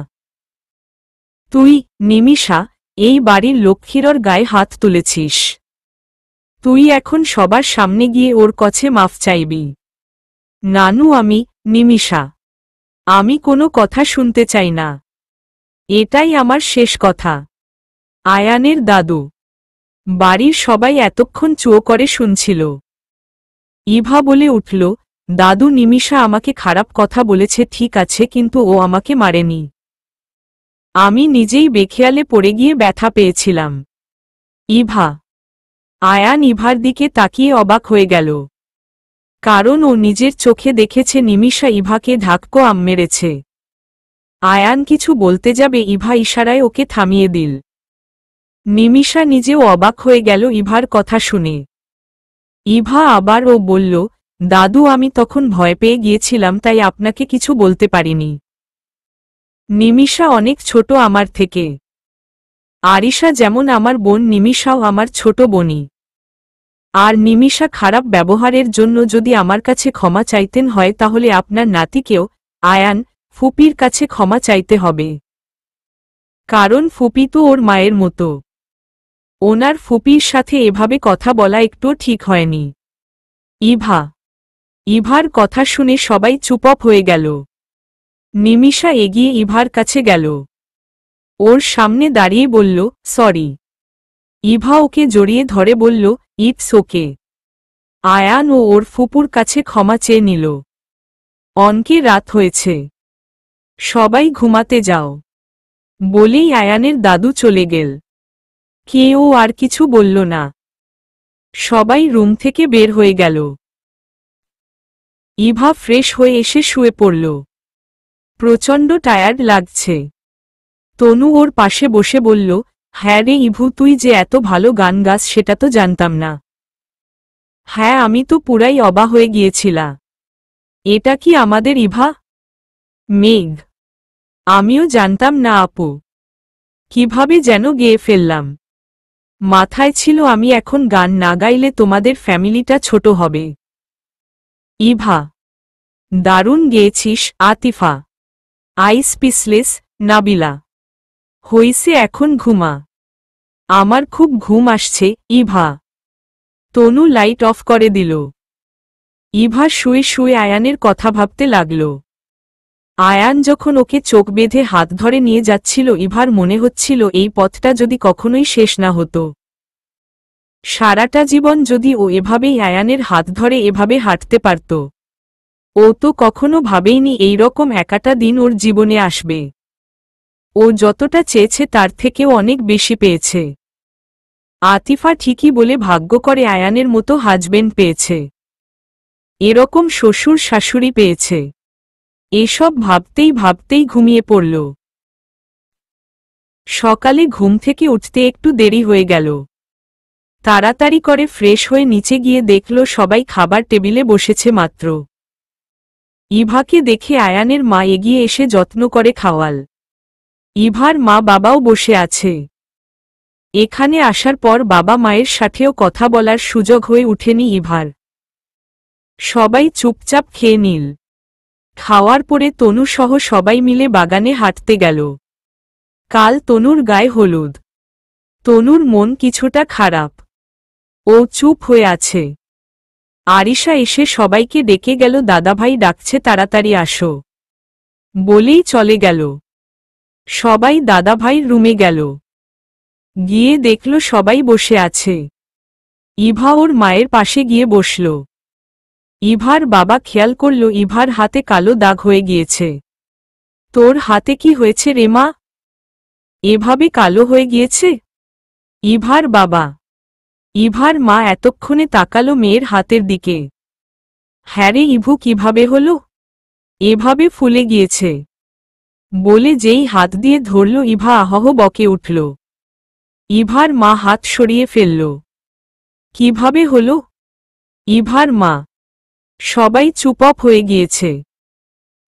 Speaker 1: তুই, নিমিষা, এই বাড়ির লক্ষ্মীরর গায়ে হাত তুলেছিস। তুই এখন সবার সামনে গিয়ে ওর কাছে মাফ চাইবি। নানু, আমি, নিমিষা, আমি কোনো কথা শুনতে চাই না। এটাই আমার শেষ কথা। আয়ানের দাদু। বাড়ির সবাই এতক্ষণ চুপ করে শুনছিল। ইভা বলে উঠল, দাদু, নিমিষা আমাকে খারাপ কথা বলেছে ঠিক আছে, কিন্তু ও আমাকে মারেনি। আমি নিজেই বেখেয়ালে পড়ে গিয়ে ব্যথা পেয়েছিলাম। ইভা। আয়ান ইভার দিকে তাকিয়ে অবাক হয়ে গেল, কারণ ও নিজের চোখে দেখেছে নিমিষা ইভাকে ধাক্কা মেরেছে। আয়ান কিছু বলতে যাবে, ইভা ইশারায় ওকে থামিয়ে দিল। নিমিষা নিজেও অবাক হয়ে গেল ইভার কথা শুনে। ইভা আবার ও বলল, দাদু আমি তখন ভয় পেয়ে গিয়েছিলাম, তাই আপনাকে কিছু বলতে পারিনি। নিমিষা অনেক ছোট আমার থেকে। আরিশা যেমন আমার বোন, নিমিষাও আমার ছোট বোনই। আর নিমিষা খারাপ ব্যবহারের জন্য যদি আমার কাছে ক্ষমা চাইতেন হয়, তাহলে আপনার নাতিকেও, আয়ান, ফুপির কাছে ক্ষমা চাইতে হবে। কারণ ফুপি তো ওর মায়ের মতো। ওনার ফুপির সাথে এভাবে কথা বলা একটুও ঠিক হয়নি। ইভা। ইভার কথা শুনে সবাই চুপপ হয়ে গেল। নিমিষা এগিয়ে ইভার কাছে গেল। ওর সামনে দাঁড়িয়ে বলল, সরি। ইভা ওকে জড়িয়ে ধরে বলল, ইটস ওকে। আয়ান ও ওর ফুপুর কাছে ক্ষমা চেয়ে নিল। অনকে রাত হয়েছে, সবাই ঘুমাতে যাও বলেই আয়ানের দাদু চলে গেল। কেউ আর কিছু বলল না। সবাই রুম থেকে বের হয়ে গেল। ইভা ফ্রেশ হয়ে এসে শুয়ে পড়ল। প্রচণ্ড টায়ার্ড লাগছে। তনু ওর পাশে বসে বলল, হ্যাঁ রে ইভু, তুই যে এত ভালো গান গাস সেটা তো জানতাম না। হ্যাঁ, আমি তো পুরাই অবাক হয়ে গিয়েছিলা। এটা কি আমাদের ইভা? মেঘ। আমিও জানতাম না আপু। কিভাবে যেন গেয়ে ফেললাম। মাথায় ছিল আমি এখন গান না গাইলে তোমাদের ফ্যামিলিটা ছোট হবে। ইভা। দারুণ গেয়েছিস আতিফা। আইস পিসলেস। নাবিলা। হইছে, এখন ঘুমা। আমার খুব ঘুম আসছে ইভা। তনু লাইট অফ করে দিল। ইভা শুয়ে শুয়ে আয়ানের কথা ভাবতে লাগল। আয়ান যখন ওকে চোখ বেঁধে হাত ধরে নিয়ে যাচ্ছিল, ইভার মনে হচ্ছিল এই পথটা যদি কখনোই শেষ না হতো। সারাটা জীবন যদি ও এভাবেই আয়ানের হাত ধরে এভাবে হাঁটতে পারত। ও তো কখনো ভাবেইনি এইরকম একাটা দিন ওর জীবনে আসবে। ও যতটা চেয়েছে তার থেকেও অনেক বেশি পেয়েছে। আতিফা ঠিকই বলে, ভাগ্য করে আয়ানের মতো হাজবেন্ড পেয়েছে, এরকম শ্বশুর শাশুড়ি পেয়েছে। এসব ভাবতেই ভাবতেই ঘুমিয়ে পড়ল। সকালে ঘুম থেকে উঠতে একটু দেরি হয়ে গেল। তাড়াতাড়ি করে ফ্রেশ হয়ে নিচে গিয়ে দেখল সবাই খাবার টেবিলে বসেছে মাত্র। ইভাকে দেখে আয়ানের মা এগিয়ে এসে যত্ন করে খাওয়াল। ইভার মা বাবাও বসে আছে। এখানে আসার পর বাবা মায়ের সাথেও কথা বলার সুযোগ হয়ে উঠেনি ইভার। সবাই চুপচাপ খেয়ে নিল। খাওয়ার পরে তনু সহ সবাই মিলে বাগানে হাঁটতে গেল। কাল তনুর গায়ে হলুদ। তনুর মন কিছুটা খারাপ। ও চুপ হয়ে আছে। আরিশা এসে সবাইকে ডেকে গেল, দাদাভাই ডাকছে, তাড়াতাড়ি আসো বলেই চলে গেল। সবাই দাদাভাইয়ের রুমে গেল। গিয়ে দেখল সবাই বসে আছে। ইভা ওর মায়ের পাশে গিয়ে বসল। ইভার বাবা খেয়াল করল ইভার হাতে কালো দাগ হয়ে গিয়েছে। তোর হাতে কি হয়েছে রে মা? এভাবে কালো হয়ে গিয়েছে? ইভার বাবা। ইভার মা এতক্ষণে তাকালো মেয়ের হাতের দিকে। হ্যাঁ রে ইভু, কিভাবে হলো? এভাবে ফুলে গিয়েছে বলে যেই হাত দিয়ে ধরল, ইভা আহহ বকে উঠল। ইভার মা হাত সরিয়ে ফেলল। কিভাবে হলো? ইভার মা। সবাই চুপপ হয়ে গিয়েছে।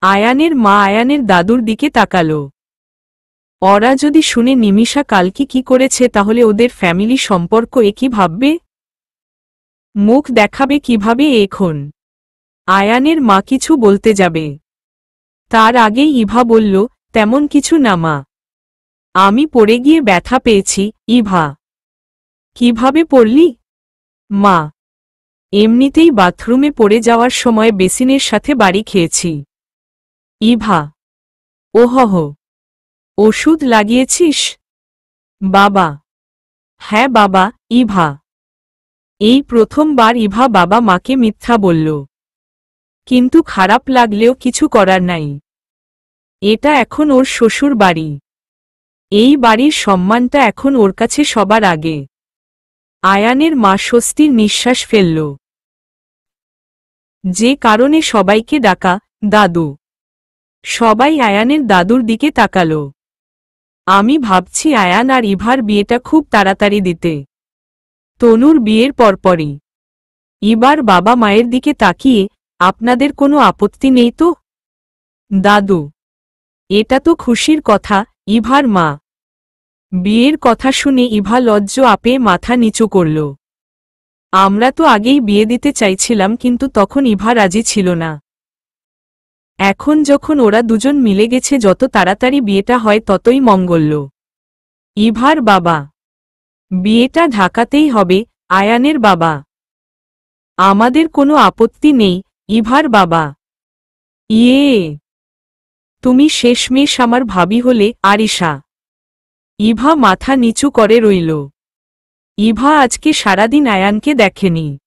Speaker 1: আয়ানের মা আয়ানের দাদুর দিকে তাকালো। ওরা যদি শুনে নিমিষা কালকে কি করেছে, তাহলে ওদের ফ্যামিলি সম্পর্ক একই ভাববে। মুখ দেখাবে কিভাবে এখন? আয়ানের মা কিছু বলতে যাবে, তার আগেই ইভা বলল, তেমন কিছু না মা, আমি পড়ে গিয়ে ব্যথা পেয়েছি। ইভা। কিভাবে পড়লি? মা, এমনিতেই বাথরুমে পড়ে যাওয়ার সময় বেসিনের সাথে বাড়ি খেয়েছি। ইভা। ওহহ, ওষুধ লাগিয়েছিস? বাবা। হ্যাঁ বাবা। ইভা। এই প্রথমবার ইভা বাবা মাকে মিথ্যা বলল। কিন্তু খারাপ লাগলেও কিছু করার নাই। এটা এখন ওর শ্বশুর বাড়ি। এই বাড়ির সম্মানটা এখন ওর কাছে সবার আগে। আয়ানের মা স্বস্তির নিঃশ্বাস ফেলল। যে কারণে সবাইকে ডাকা দাদু। সবাই আয়ানের দাদুর দিকে তাকাল। আমি ভাবছি আয়ান আর ইভার বিয়েটা খুব তাড়াতাড়ি দিতে। তনুর বিয়ের পরপরই। ইবার বাবা মায়ের দিকে তাকিয়ে, আপনাদের কোনো আপত্তি নেই তো? দাদু, এটা তো খুশির কথা। ইভার মা। বিয়ের কথা শুনে ইভা লজ্জ আপে মাথা নিচু করল। আমরা তো আগেই বিয়ে দিতে চাইছিলাম, কিন্তু তখন ইভা রাজি ছিল না। এখন যখন ওরা দুজন মিলে গেছে, যত তাড়াতাড়ি বিয়েটা হয় ততই মঙ্গল। ইভার বাবা। বিয়েটা ঢাকাতেই হবে। আয়ানের বাবা। আমাদের কোনো আপত্তি নেই। ইভার বাবা। ইয়ে, তুমি শেষমেশ আমার ভাবি হলে। আরিশা। ইভা মাথা নিচু করে রইল। ইভা আজকে সারাদিন আয়ানকে দেখেনি।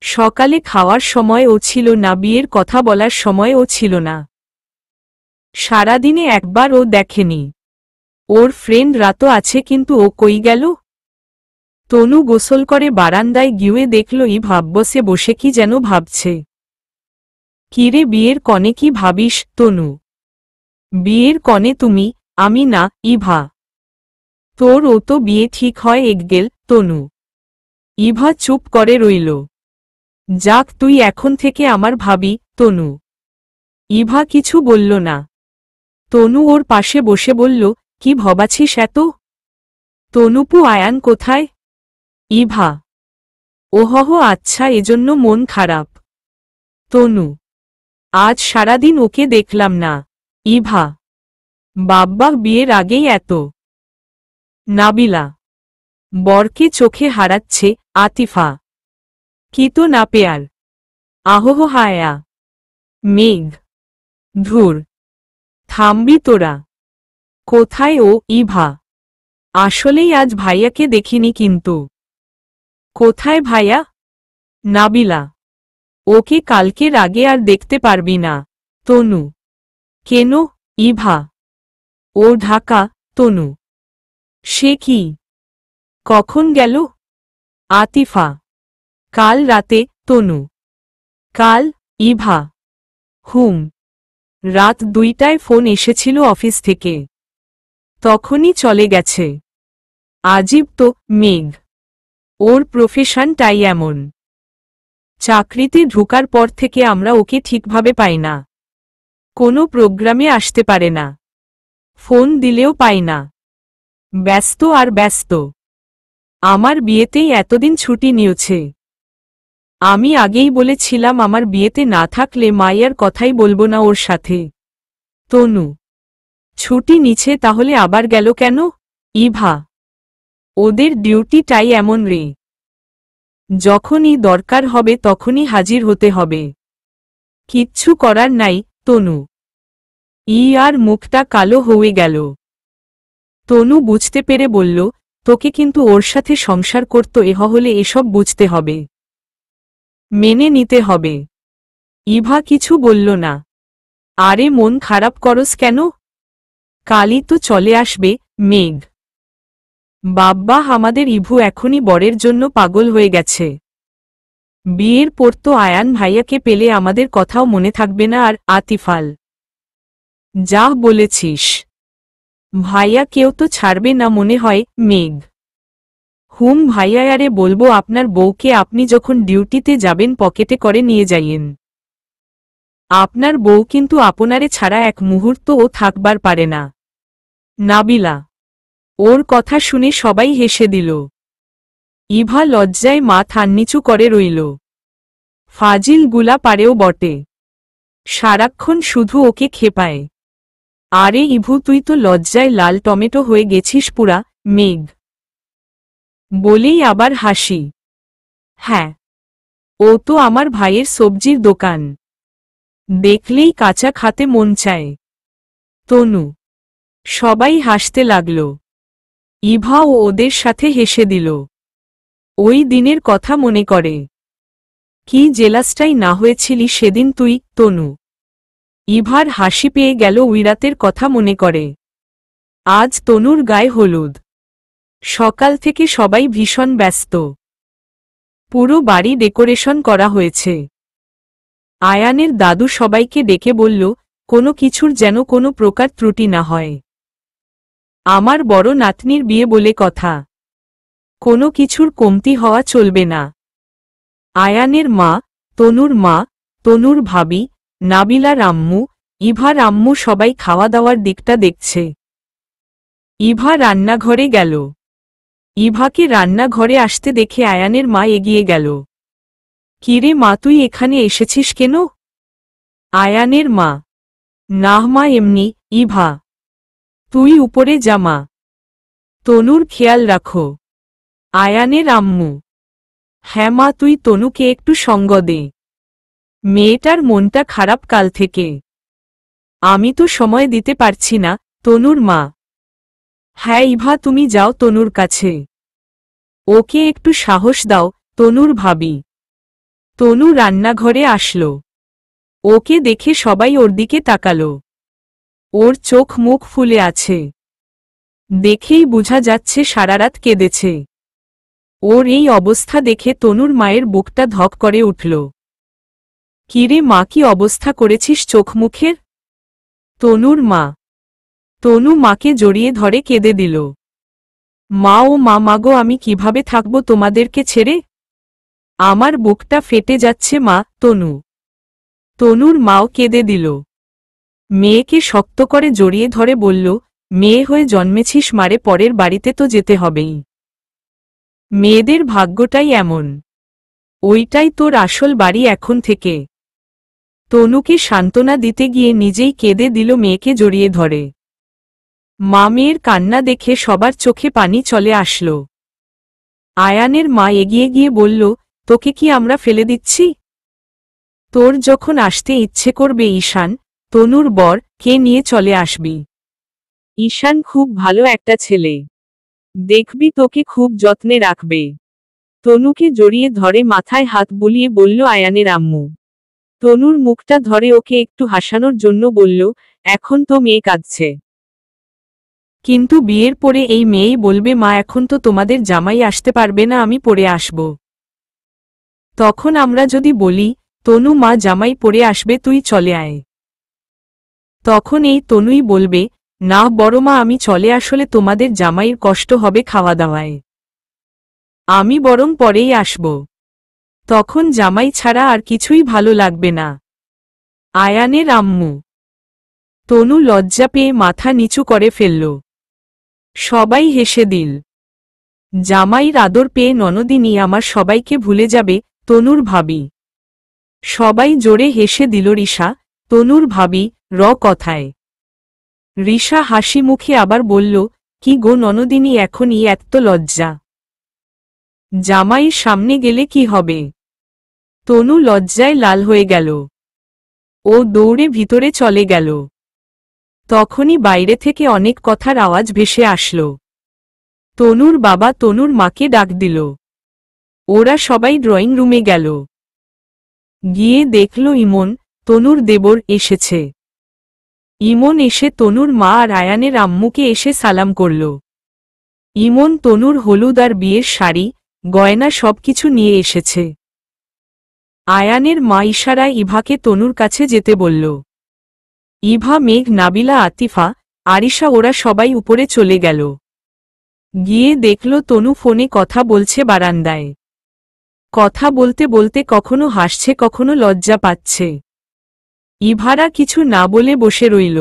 Speaker 1: সকালে খাওয়ার সময় ও ছিল না, বিয়ের কথা বলার সময় ও ছিল না। সারাদিনে একবার ও দেখেনি। ওর ফ্রেন্ড রাতো আছে, কিন্তু ও কই গেল? তনু গোসল করে বারান্দায় গিয়ে দেখল ইভা বসে বসে কি যেন ভাবছে। কিরে বিয়ের কনে কি ভাবিস? তনু। বিয়ের কনে তুমি, আমি না। ইভা। তোর ও তো বিয়ে ঠিক হয় একগেল। তনু। ইভা চুপ করে রইল। যাক, তুই এখন থেকে আমার ভাবি। তনু। ইভা কিছু বলল না। তনু ওর পাশে বসে বলল, কি ভাবাছিস এত? তনুপু আয়ান কোথায়? ইভা। ওহহ, আচ্ছা, এজন্য মন খারাপ। তনু। আজ সারাদিন ওকে দেখলাম না। ইভা। বাব্বা, বিয়ের আগেই এত? নাবিলা। বরকে চোখে হারাচ্ছে। আতিফা। কি তো না পেয়ার। আহহ হায়া। মেঘ। ধুর। থামবি তোরা? কোথায় ও? ইভা। আসলেই আজ ভাইয়াকে দেখিনি কিন্তু। কোথায় ভাইয়া? নাবিলা। ওকে কালকের আগে আর দেখতে পারবি না। তনু। কেন? ইভা। ও ঢাকা। তনু। সে কি? কখন গেল? আতিফা। কাল রাতে। তনু। কাল? ইভা। হুম। রাত 2টায় ফোন এসেছিল অফিস থেকে। তখনই চলে গেছে। আজীব তো। মেঘ। ওর প্রফেশনটাই এমন। চাকরিতে ঢোকার পর থেকে আমরা ওকে ঠিকভাবে পাই না। কোনো প্রোগ্রামে আসতে পারে না। ফোন দিলেও পাই না। ব্যস্ত আর ব্যস্ত। আমার বিয়েতেই এতদিন ছুটি নিয়েছে। আমি আগেই বলেছিলাম আমার বিয়েতে না থাকলে মাইয়ার কথাই বলবো না ওর সাথে। তনু। ছুটি নিছে তাহলে আবার গেল কেন? ইভা। ওদের ডিউটিটাই এমন রে। যখনই দরকার হবে তখনই হাজির হতে হবে। কিচ্ছু করার নাই। তনু। আর মুখটা কালো হয়ে গেল। তনু বুঝতে পেরে বলল, তোকে কিন্তু ওর সাথে সংসার করতে হলে এসব বুঝতে হবে, মেনে নিতে হবে। ইভা কিছু বলল না। আরে মন খারাপ করস কেন? কালই তো চলে আসবে। মেঘ। বাব্বা, আমাদের ইভু এখনই বরের জন্য পাগল হয়ে গেছে। বিয়ের পর তো আয়ান ভাইয়াকে পেলে আমাদের কথাও মনে থাকবে না। আর আতিফাল। যা বলেছিস। ভাইয়া কেউ তো ছাড়বে না মনে হয়। মেঘ। হুম ভাইয়া, আরে বলবো আপনার বউকে আপনি যখন ডিউটিতে যাবেন পকেটে করে নিয়ে যাইয়েন। আপনার বউ কিন্তু আপনারে ছাড়া এক মুহূর্তও থাকবার পারে না। নাবিলা। ওর কথা শুনে সবাই হেসে দিল। ইভা লজ্জায় মাথা নিচু করে রইল। ফাজিল গুলা পারেও বটে। সারাক্ষণ শুধু ওকে খেপায়। আরে ইভু, তুই তো লজ্জায় লাল টমেটো হয়ে গেছিস পুরা। মেঘ। বলেই আবার হাসি। হ্যাঁ, ও তো আমার ভাইয়ের সবজির দোকান। দেখলেই কাঁচা খাতে মন চায়। তনু। সবাই হাসতে লাগল। ইভা ও ওদের সাথে হেসে দিল। ওই দিনের কথা মনে করে। কি জেলাসটাই না হয়েছিলি সেদিন তুই? তনু। ইভার হাসি পেয়ে গেল ওই রাতের কথা মনে করে। আজ তনুর গায়ে হলুদ। সকাল থেকে সবাই ভীষণ ব্যস্ত। পুরো বাড়ি ডেকোরেশন করা হয়েছে। আয়ানের দাদু সবাইকে ডেকে বলল, কোনো কিছুর যেন কোনো প্রকার ত্রুটি না হয়। আমার বড় নাতনির বিয়ে বলে কথা, কোনো কিছুর কমতি হওয়া চলবে না। আয়ানের মা, তনুর ভাবি, নাবিলার আম্মু, ইভার আম্মু সবাই খাওয়া দাওয়ার দিকটা দেখছে। ইভা রান্নাঘরে গেল। ইভাকে রান্নাঘরে আসতে দেখে আয়ানের মা এগিয়ে গেল। কিরে মা, তুই এখানে এসেছিস কেন? আয়ানের মা, নাহ মা, এমনি। ইভা, তুই উপরে যা মা, তনুর খেয়াল রাখো। আয়ানের আম্মু, হ্যাঁ মা, তুই তনুকে একটু সঙ্গ দে, মেয়েটার মনটা খারাপ কাল থেকে। আমি তো সময় দিতে পারছি না। তনুর মা, হ্যাঁ ইভা, তুমি যাও তনুর কাছে, ওকে একটু সাহস দাও। তনুর ভাবি। তনু রান্নাঘরে আসলো। ওকে দেখে সবাই ওর দিকে তাকালো। ওর চোখ মুখ ফুলে আছে, দেখেই বোঝা যাচ্ছে সারারাত কেঁদেছে। ওর এই অবস্থা দেখে তনুর মায়ের বুকটা ধক করে উঠল। কিরে মা, কি অবস্থা করেছিস চোখ মুখের? তনুর মা। তনু মাকে জড়িয়ে ধরে কেঁদে দিল। মা, ও মা, মাগো, আমি কিভাবে থাকব তোমাদেরকে ছেড়ে? আমার বুকটা ফেটে যাচ্ছে মা। তনুর মাও কেঁদে দিল। মেয়েকে শক্ত করে জড়িয়ে ধরে বলল, মেয়ে হয়ে জন্মেছিস মারে, পরের বাড়িতে তো যেতে হবেই। মেয়েদের ভাগ্যটাই এমন, ওইটাই তোর আসল বাড়ি এখন থেকে। তনুকে সান্ত্বনা দিতে গিয়ে নিজেই কেঁদে দিল মেয়েকে জড়িয়ে ধরে। মা মেয়ের কান্না দেখে সবার চোখে পানি চলে আসলো। আয়ানের মা এগিয়ে গিয়ে বলল, তোকে কি আমরা ফেলে দিচ্ছি? তোর যখন আসতে ইচ্ছে করবে ঈশান, তনুর বর, কে নিয়ে চলে আসবি। ঈশান খুব ভালো একটা ছেলে, দেখবি তোকে খুব যত্নে রাখবে। তনুকে জড়িয়ে ধরে মাথায় হাত বুলিয়ে বলল আয়ানের আম্মু। তনুর মুখটা ধরে ওকে একটু হাসানোর জন্য বলল, এখন তো মেয়ে কাঁদছে, কিন্তু বিয়ের পরে এই মেয়েই বলবে, মা এখন তো তোমাদের জামাই আসতে পারবে না, আমি পরে আসব। তখন আমরা যদি বলি, তনু মা জামাই পরে আসবে, তুই চলে আয়, তখন এই তনুই বলবে, না বড় মা, আমি চলে আসলে তোমাদের জামাইয়ের কষ্ট হবে খাওয়া দাওয়ায়, আমি বরং পরেই আসব। তখন জামাই ছাড়া আর কিছুই ভালো লাগবে না। আয়ানের আম্মু। তনু লজ্জা পেয়ে মাথা নিচু করে ফেলল। সবাই হেসে দিল। জামাইর আদর পেয়ে ননদিনী আমার সবাইকে ভুলে যাবে। তনুর ভাবি। সবাই জোরে হেসে দিল। রিশা, তনুর ভাবি, কথায়। রিশা হাসি মুখে আবার বলল, কি গো ননদিনী, এখনই এত লজ্জা? জামাইয়ের সামনে গেলে কি হবে? তনু লজ্জায় লাল হয়ে গেল। ও দৌড়ে ভিতরে চলে গেল। তখনই বাইরে থেকে অনেক কথার আওয়াজ ভেসে আসলো। তনুর বাবা তনুর মাকে ডাক দিল। ওরা সবাই ড্রয়িং রুমে গেল। গিয়ে দেখল ইমন, তনুর দেবর, এসেছে। ইমন এসে তনুর মা আর আয়ানের আম্মুকে এসে সালাম করল। ইমন তনুর হলুদ আর বিয়ের শাড়ি, গয়না সবকিছু নিয়ে এসেছে। আয়ানের মা ইশারায় ইভাকে তনুর কাছে যেতে বলল। ইভা, মেঘ, নাবিলা, আতিফা, আরিশা ওরা সবাই উপরে চলে গেল। গিয়ে দেখল তনু ফোনে কথা বলছে বারান্দায়। কথা বলতে বলতে কখনো হাসছে, কখনো লজ্জা পাচ্ছে। ইভারা কিছু না বলে বসে রইল।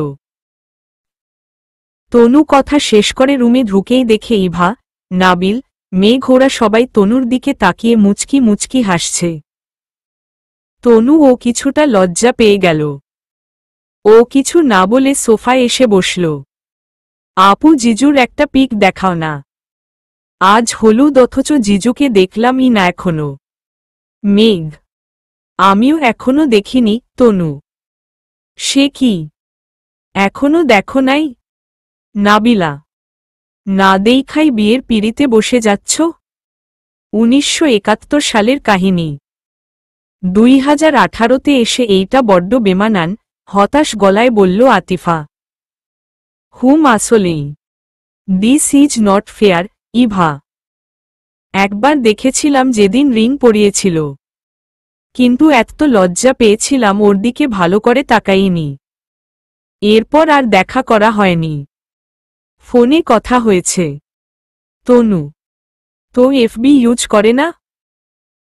Speaker 1: তনু কথা শেষ করে রুমে ঢুকেই দেখে ইভা, নাবিল, মেঘ ওরা সবাই তনুর দিকে তাকিয়ে মুচকি মুচকি হাসছে। তনু ও কিছুটা লজ্জা পেয়ে গেল। ও কিছু না বলে সোফায় এসে বসল। আপু, জিজুর একটা পিক দেখাও না। আজ হলুদ, অথচ জিজুকে দেখলামই না এখনো। মেঘ, আমিও এখনো দেখিনি। তনু, সে কি, এখনো দেখো নাই? নাবিলা, না দেখাই বিয়ের পিড়িতে বসে যাচ্ছ? 1971 সালের কাহিনী। 2018তে এসে এইটা বড্ড বেমানান, হতাশ গলায় বলল আতিফা। আসলেই। This is not fair, Eva. একবার দেখেছিলাম যেদিন রিং পরিয়েছিল, কিন্তু এত লজ্জা পেয়েছিলাম ওর দিকে ভালো করে তাকাইনি। এরপর আর দেখা করা হয়নি। ফোনে কথা হয়েছে। তনু তো এফবি ইউজ করে না?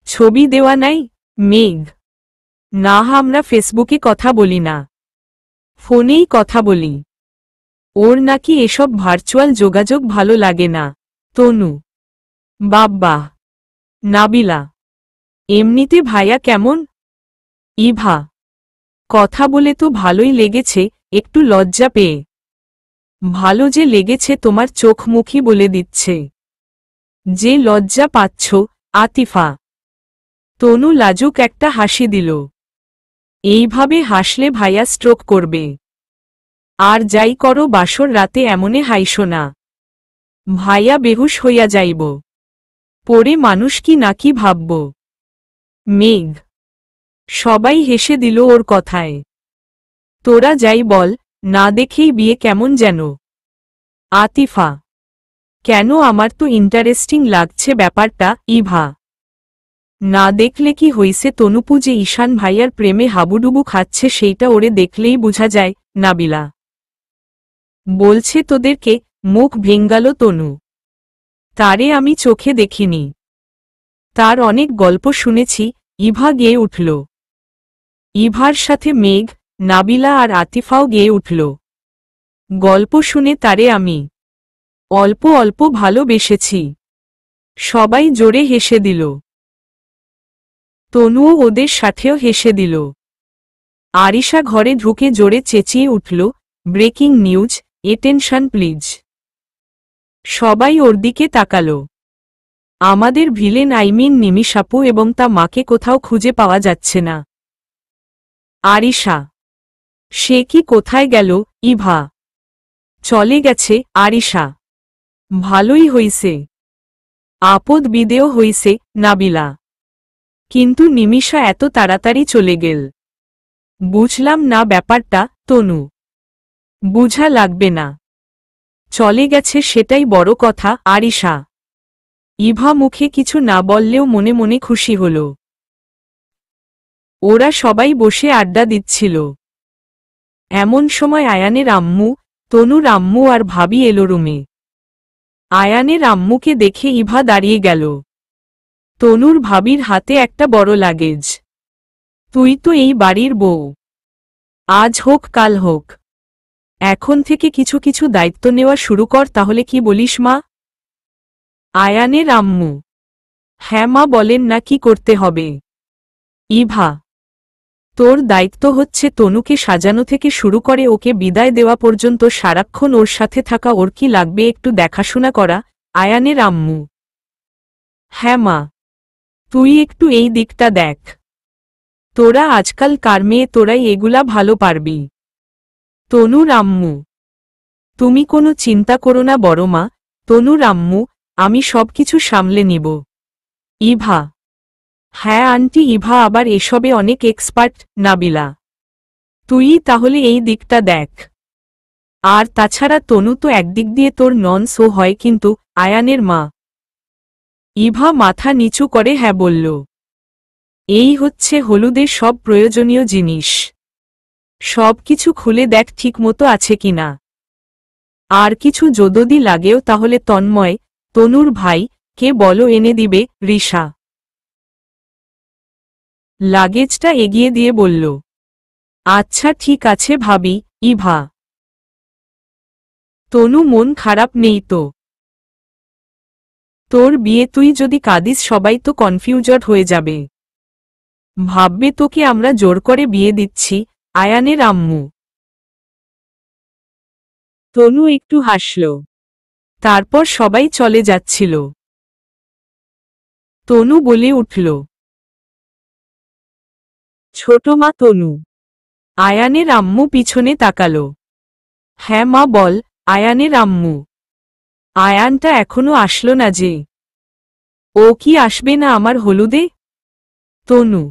Speaker 1: ছবি দেওয়া নাই? মেঘ না, আমরা ফেসবুকে কথা বলি না, ফোনেই কথা বলি। ওর নাকি এসব ভার্চুয়াল যোগাযোগ ভালো লাগে না। তনু বাব্বা। নাবিলা এমনিতে ভাইয়া কেমন? ইভা কথা বলে তো ভালোই লেগেছে, একটু লজ্জা পেয়ে। ভালো যে লেগেছে তোমার চোখ মুখই বলে দিচ্ছে যে লজ্জা পাচ্ছ, আতিফা। তনু লাজুক একটা হাসি দিল। এইভাবে হাসলে ভাইয়া স্ট্রোক করবে। আর যাই করো বাসর রাতে এমনে হাইসো না, ভাইয়া বেহুশ হইয়া যাইব। পরে মানুষ কি না কি ভাবব। মেঘ সবাই হেসে দিল ওর কথায়। তোরা যাই বল, না দেখেই বিয়ে কেমন যেন। আতিফা কেন, আমার তো ইন্টারেস্টিং লাগছে ব্যাপারটা। ইভা না দেখলে কি হইছে, তনুপু যে ঈশান ভাইয়ার প্রেমে হাবুডুবু খাচ্ছে সেইটা ওরে দেখলেই বোঝা যায়। নাবিলা বলছে তোদেরকে, মুখ ভেঙ্গাল তনু। তারে আমি চোখে দেখিনি, তার অনেক গল্প শুনেছি। ইভা গেয়ে উঠল। ইভার সাথে মেঘ, নাবিলা আর আতিফাও গেয়ে উঠল। গল্প শুনে তারে আমি অল্প অল্প ভালোবেসেছি। সবাই জোরে হেসে দিল। তনুও ওদের সাথেও হেসে দিল। আরিশা ঘরে ঢুকে জোরে চেঁচিয়ে উঠল, ব্রেকিং নিউজ, এটেনশন প্লিজ। সবাই ওর দিকে তাকাল। আমাদের ভিলেন নিমিষাপু এবং তা মাকে কোথাও খুঁজে পাওয়া যাচ্ছে না। আরিশা সে কি কোথায় গেল? ইভা চলে গেছে। আরিশা ভালোই হইছে, আপদ বিদেয় হইছে। নাবিলা কিন্তু নিমিষা এত তাড়াতাড়ি চলে গেল, বুঝলাম না ব্যাপারটা। তনু বুঝা লাগবে না, চলে গেছে সেটাই বড় কথা। আরিশা ইভা মুখে কিছু না বললেও মনে মনে খুশি হল। ওরা সবাই বসে আড্ডা দিচ্ছিল। এমন সময় আয়ানের আম্মু, তনুর আম্মু আর ভাবি এলো রুমে। আয়ানের আম্মুকে দেখে ইভা দাঁড়িয়ে গেল। তনুর ভাবির হাতে একটা বড় লাগেজ। তুই তো এই বাড়ির বউ, আজ হোক কাল হোক, এখন থেকে কিছু কিছু দায়িত্ব নেওয়া শুরু কর, তাহলে কি বলিস মা? আয়ানের আম্মু হ্যাঁ মা, বলেন না কি করতে হবে। ইভা তোর দায়িত্ব হচ্ছে তনুকে সাজানো থেকে শুরু করে ওকে বিদায় দেওয়া পর্যন্ত সারাক্ষণ ওর সাথে থাকা, ওর কি লাগবে একটু দেখাশোনা করা। আয়ানের আম্মু হ্যাঁ মা, তুই একটু এই দিকটা দেখ, তোরা আজকাল কার মেয়ে, তোরাই এগুলা ভালো পারবি। তনুর আম্মু তুমি কোনো চিন্তা করো না বড় মা। তনুর আম্মু আমি সবকিছু সামলে নিব। ইভা হ্যাঁ আন্টি, ইভা আবার এসবে অনেক এক্সপার্ট। নাবিলা তুই তাহলে এই দিকটা দেখ। আর তাছাড়া তনু তো একদিক দিয়ে তোর নন সো হয়, কিন্তু আয়ানের মা। ইভা মাথা নিচু করে হ্যাঁ বলল। এই হচ্ছে হলুদের সব প্রয়োজনীয় জিনিস, সব কিছু খুলে দেখ ঠিকমতো আছে কিনা। আর কিছু যদি লাগেও তাহলে তন্ময়, তনুর ভাই, কে বলো এনে দিবে। রিশা লাগেজটা এগিয়ে দিয়ে বলল, আচ্ছা ঠিক আছে ভাবি। ইভা তনু মন খারাপ নেই তো? তোর বিয়ে, তুই যদি কাঁদিস সবাই তো কনফিউজড হয়ে যাবে, ভাববে তোকে আমরা জোর করে বিয়ে দিচ্ছি। আয়ানের আম্মু তনু একটু হাসল। তারপর সবাই চলে যাচ্ছিল। তনু বলে উঠল, ছোট মা তনু। আয়ানের আম্মু পিছনে তাকাল। হ্যাঁ মা বল। আয়ানের আম্মু আয়ানটা এখনো আসলো না যে? ও কি আসবে না আমার হলুদে? তনু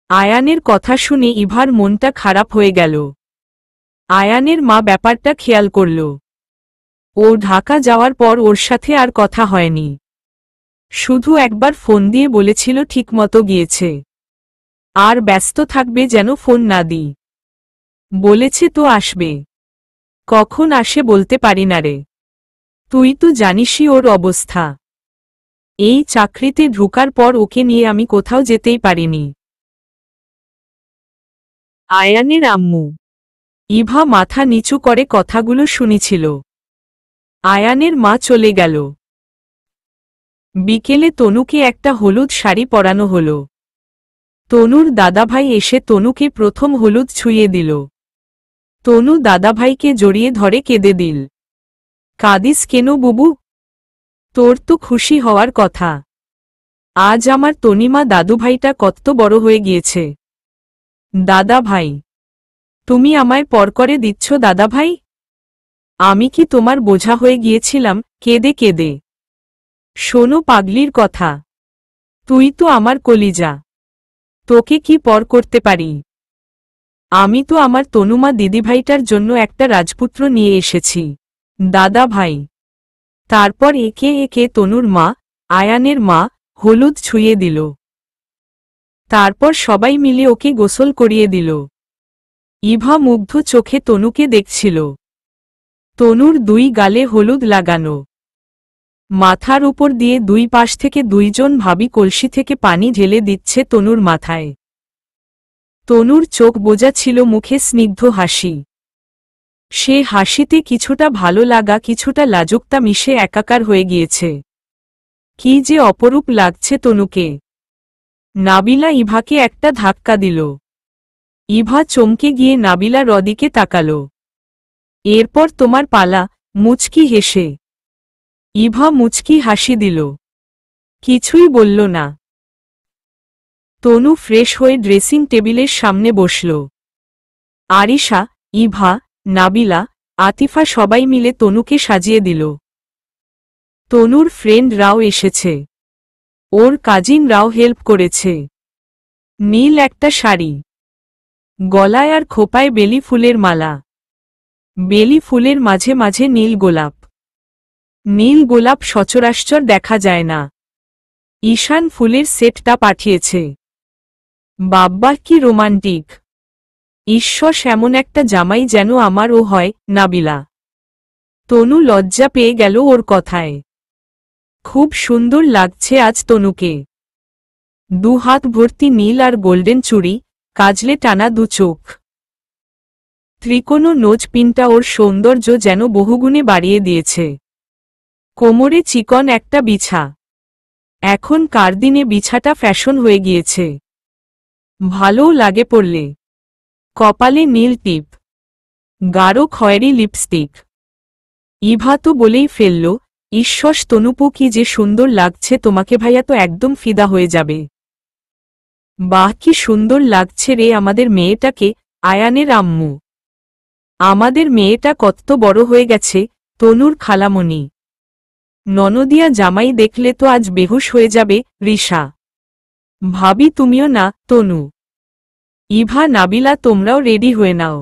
Speaker 1: আয়ানের কথা শুনে ইভার মনটা খারাপ হয়ে গেল। আয়ানের মা ব্যাপারটা খেয়াল করল। ও ঢাকা যাওয়ার পর ওর সাথে আর কথা হয়নি। শুধু একবার ফোন দিয়ে বলেছিল ঠিকমতো গিয়েছে, আর ব্যস্ত থাকবে যেন ফোন না দিই। বলেছে তো আসবে, কখন আসে বলতে পারি না রে। তুই তো জানিসই ওর অবস্থা। এই চাকরিতে ঢোকার পর ওকে নিয়ে আমি কোথাও যেতেই পারিনি। আয়ানের আম্মু। ইভা মাথা নিচু করে কথাগুলো শুনেছিল। আয়ানের মা চলে গেল। বিকেলে তনুকে একটা হলুদ শাড়ি পরানো হলো। তনুর দাদাভাই এসে তনুকে প্রথম হলুদ ছুঁয়ে দিল। তনু দাদাভাইকে জড়িয়ে ধরে কেঁদে দিল। কাঁদিস কেন বুবু? তোর তো খুশি হওয়ার কথা। আজ আমার তনিমা দাদুভাইটা কত বড় হয়ে গিয়েছে। দাদাভাই, তুমি আমায় পর করে দিচ্ছ দাদাভাই? আমি কি তোমার বোঝা হয়ে গিয়েছিলাম? কেঁদে কেঁদে শোনো পাগলির কথা, তুই তো আমার কলিজা, তোকে কি পর করতে পারি? আমি তো আমার তনুমা দিদিভাইটার জন্য একটা রাজপুত্র নিয়ে এসেছি দাদাভাই। তারপর একে একে তনুর মা, আয়ানের মা হলুদ ছুঁয়ে দিল। তারপর সবাই মিলে ওকে গোসল করিয়ে দিল। ইভা মুগ্ধ চোখে তনুকে দেখছিল। তনুর দুই গালে হলুদ লাগানো, মাথার উপর দিয়ে দুই পাশ থেকে দুইজন ভাবি কলসি থেকে পানি ঢেলে দিচ্ছে তনুর মাথায়। তনুর চোখ বোজা ছিল, মুখে স্নিগ্ধ হাসি। সে হাসিতে কিছুটা ভালো লাগা কিছুটা লাজুকতা মিশে একাকার হয়ে গিয়েছে। কি যে অপরূপ লাগছে তনুকে। নাবিলা ইভাকে একটা ধাক্কা দিল। ইভা চমকে গিয়ে নাবিলার দিকে তাকাল। এরপর তোমার পালা, মুচকি হেসে। ইভা মুচকি হাসি দিল, কিছুই বলল না। তনু ফ্রেশ হয়ে ড্রেসিং টেবিলের সামনে বসল। আরিশা, ইভা, নাবিলা, আতিফা সবাই মিলে তনুকে সাজিয়ে দিল। তনুর ফ্রেন্ডরাও এসেছে, ওর কাজিনরাও হেল্প করেছে। নীল একটা শাড়ি, গলায় আর খোপায় বেলি ফুলের মালা, বেলি ফুলের মাঝে মাঝে নীল গোলাপ। নীল গোলাপ সচরাচর দেখা যায় না। ঈশান ফুলের সেটটা পাঠিয়েছে। বাব্বা কি রোমান্টিক! ঈশ্বর, এমন একটা জামাই যেন আমারও হয়। নাবিলা। তনু লজ্জা পেয়ে গেল ওর কথায়। খুব সুন্দর লাগছে আজ তনুকে। দু হাত ভর্তি নীল আর গোল্ডেন চুড়ি, কাজলে টানা দু চোখ, ত্রিকোণ নোজ পিনটা ওর সৌন্দর্য যেন বহুগুণে বাড়িয়ে দিয়েছে। কোমরে চিকন একটা বিছা, এখনকার দিনে বিছাটা ফ্যাশন হয়ে গিয়েছে। ভালোও লাগে পরলে। কপালে নীল টিপ, গাঢ় খয়েরি লিপস্টিক। ইভা তো বলেই ফেলল, ঈশ্বর তনুপু কি যে সুন্দর লাগছে তোমাকে, ভাইয়া তো একদম ফিদা হয়ে যাবে। বাহ, কি সুন্দর লাগছে রে আমাদের মেয়েটাকে। আয়ানের আম্মু। আমাদের মেয়েটা কত বড় হয়ে গেছে। তনুর খালামণি। ননদিয়া জামাই দেখলে তো আজ বেহুশ হয়ে যাবে। রিশা। ভাবি তুমিও না। তনু, ইভা, নাবিলা তোমরাও রেডি হয়ে নাও,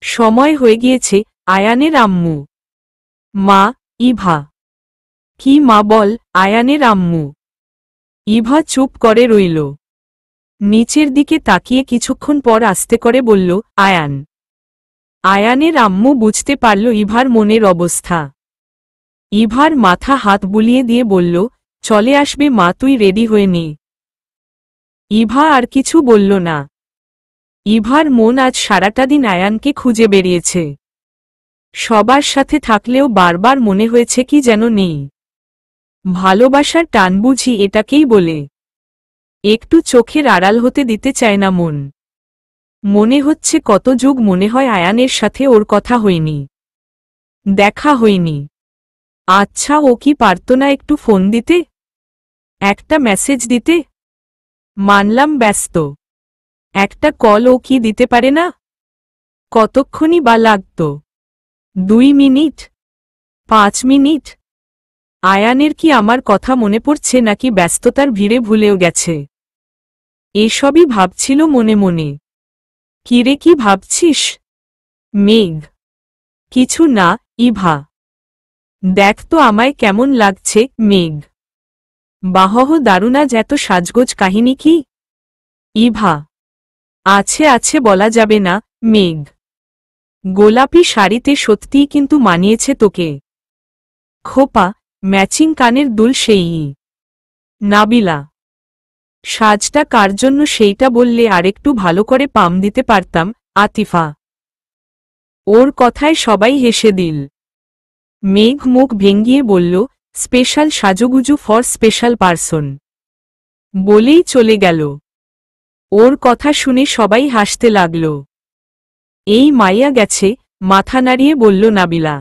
Speaker 1: সময় হয়ে গিয়েছে। আয়ানের আম্মু। মা। ইভা। কি মা বল? আয়ানের আম্মু। ইভা চুপ করে রইল। নিচের দিকে তাকিয়ে কিছুক্ষণ পর আস্তে করে বলল, আয়ান। আয়ানের আম্মু বুঝতে পারল ইভার মনের অবস্থা। ইভার মাথা হাত বুলিয়ে দিয়ে বলল, চলে আসবে মা, তুই রেডি হয়ে নে। ইভা আর কিছু বলল না। ইভার মন আজ সারাটা দিন আয়ানকে খুঁজে বেরিয়েছে। সবার সাথে থাকলেও বারবার মনে হয়েছে কি যেন নেই। ভালোবাসার টান বুঝি এটাকেই বলে। একটু চোখের আড়াল হতে দিতে চায় না মন। মনে হচ্ছে কত যুগ মনে হয় আয়ানের সাথে ওর কথা হয়নি, দেখা হয়নি। আচ্ছা, ও কি পারত না একটু ফোন দিতে, একটা মেসেজ দিতে? মানলাম ব্যস্ত, একটা কল ও কি দিতে পারে না? কতক্ষণই বা লাগত? 2 মিনিট? 5 মিনিট? আয়ানের কি আমার কথা মনে পড়ছে নাকি ব্যস্ততার ভিড়ে ভুলেও গেছে? এসবই ভাবছিল মনে মনে। কিরে, কি ভাবছিস? মেঘ। কিছু না। ইভা। দেখ তো আমায় কেমন লাগছে, মেঘ। বাহহ, দারুণ। আজ এত সাজগোজ কাহিনী কি? ইভা: আছে আছে, বলা যাবে না, মেঘ। গোলাপি শাড়িতে সত্যিই কিন্তু মানিয়েছে তোকে। খোপা, ম্যাচিং কানের দুল সেই। নাবিলা: সাজটা কার জন্য সেইটা বললে আরেকটু ভালো করে পাম দিতে পারতাম। আতিফা: ওর কথায় সবাই হেসে দিল। মেঘ মুখ ভেঙ্গিয়ে বলল, স্পেশাল সাজুগুজু ফর স্পেশাল পারসন, বলেই চলে গেল। ওর কথা শুনে সবাই হাসতে লাগল। এই মাইয়া গেছে, মাথা নাড়িয়ে বলল নাবিলা।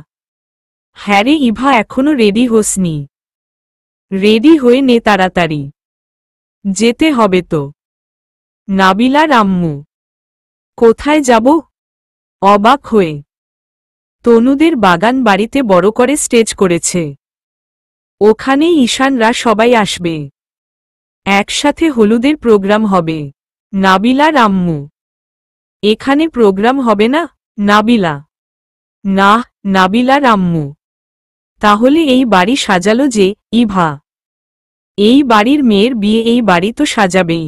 Speaker 1: হ্যারে ইভা, এখনো রেডি হোসনি? রেডি হয়ে নে তাড়াতাড়ি, যেতে হবে তো। নাবিলার আম্মু: কোথায় যাব? অবাক হয়ে। তনুদের বাগান বাড়িতে বড় করে স্টেজ করেছে, ওখানেই ঈশানরা সবাই আসবে, একসাথে হলুদের প্রোগ্রাম হবে। নাবিলার আম্মু: এখানে প্রোগ্রাম হবে না? নাবিলা: না। নাবিলার আম্মু: তাহলে এই বাড়ি সাজালো যে? ইভা: এই বাড়ির মেয়ের বিয়ে এই বাড়ি তো সাজাবেই,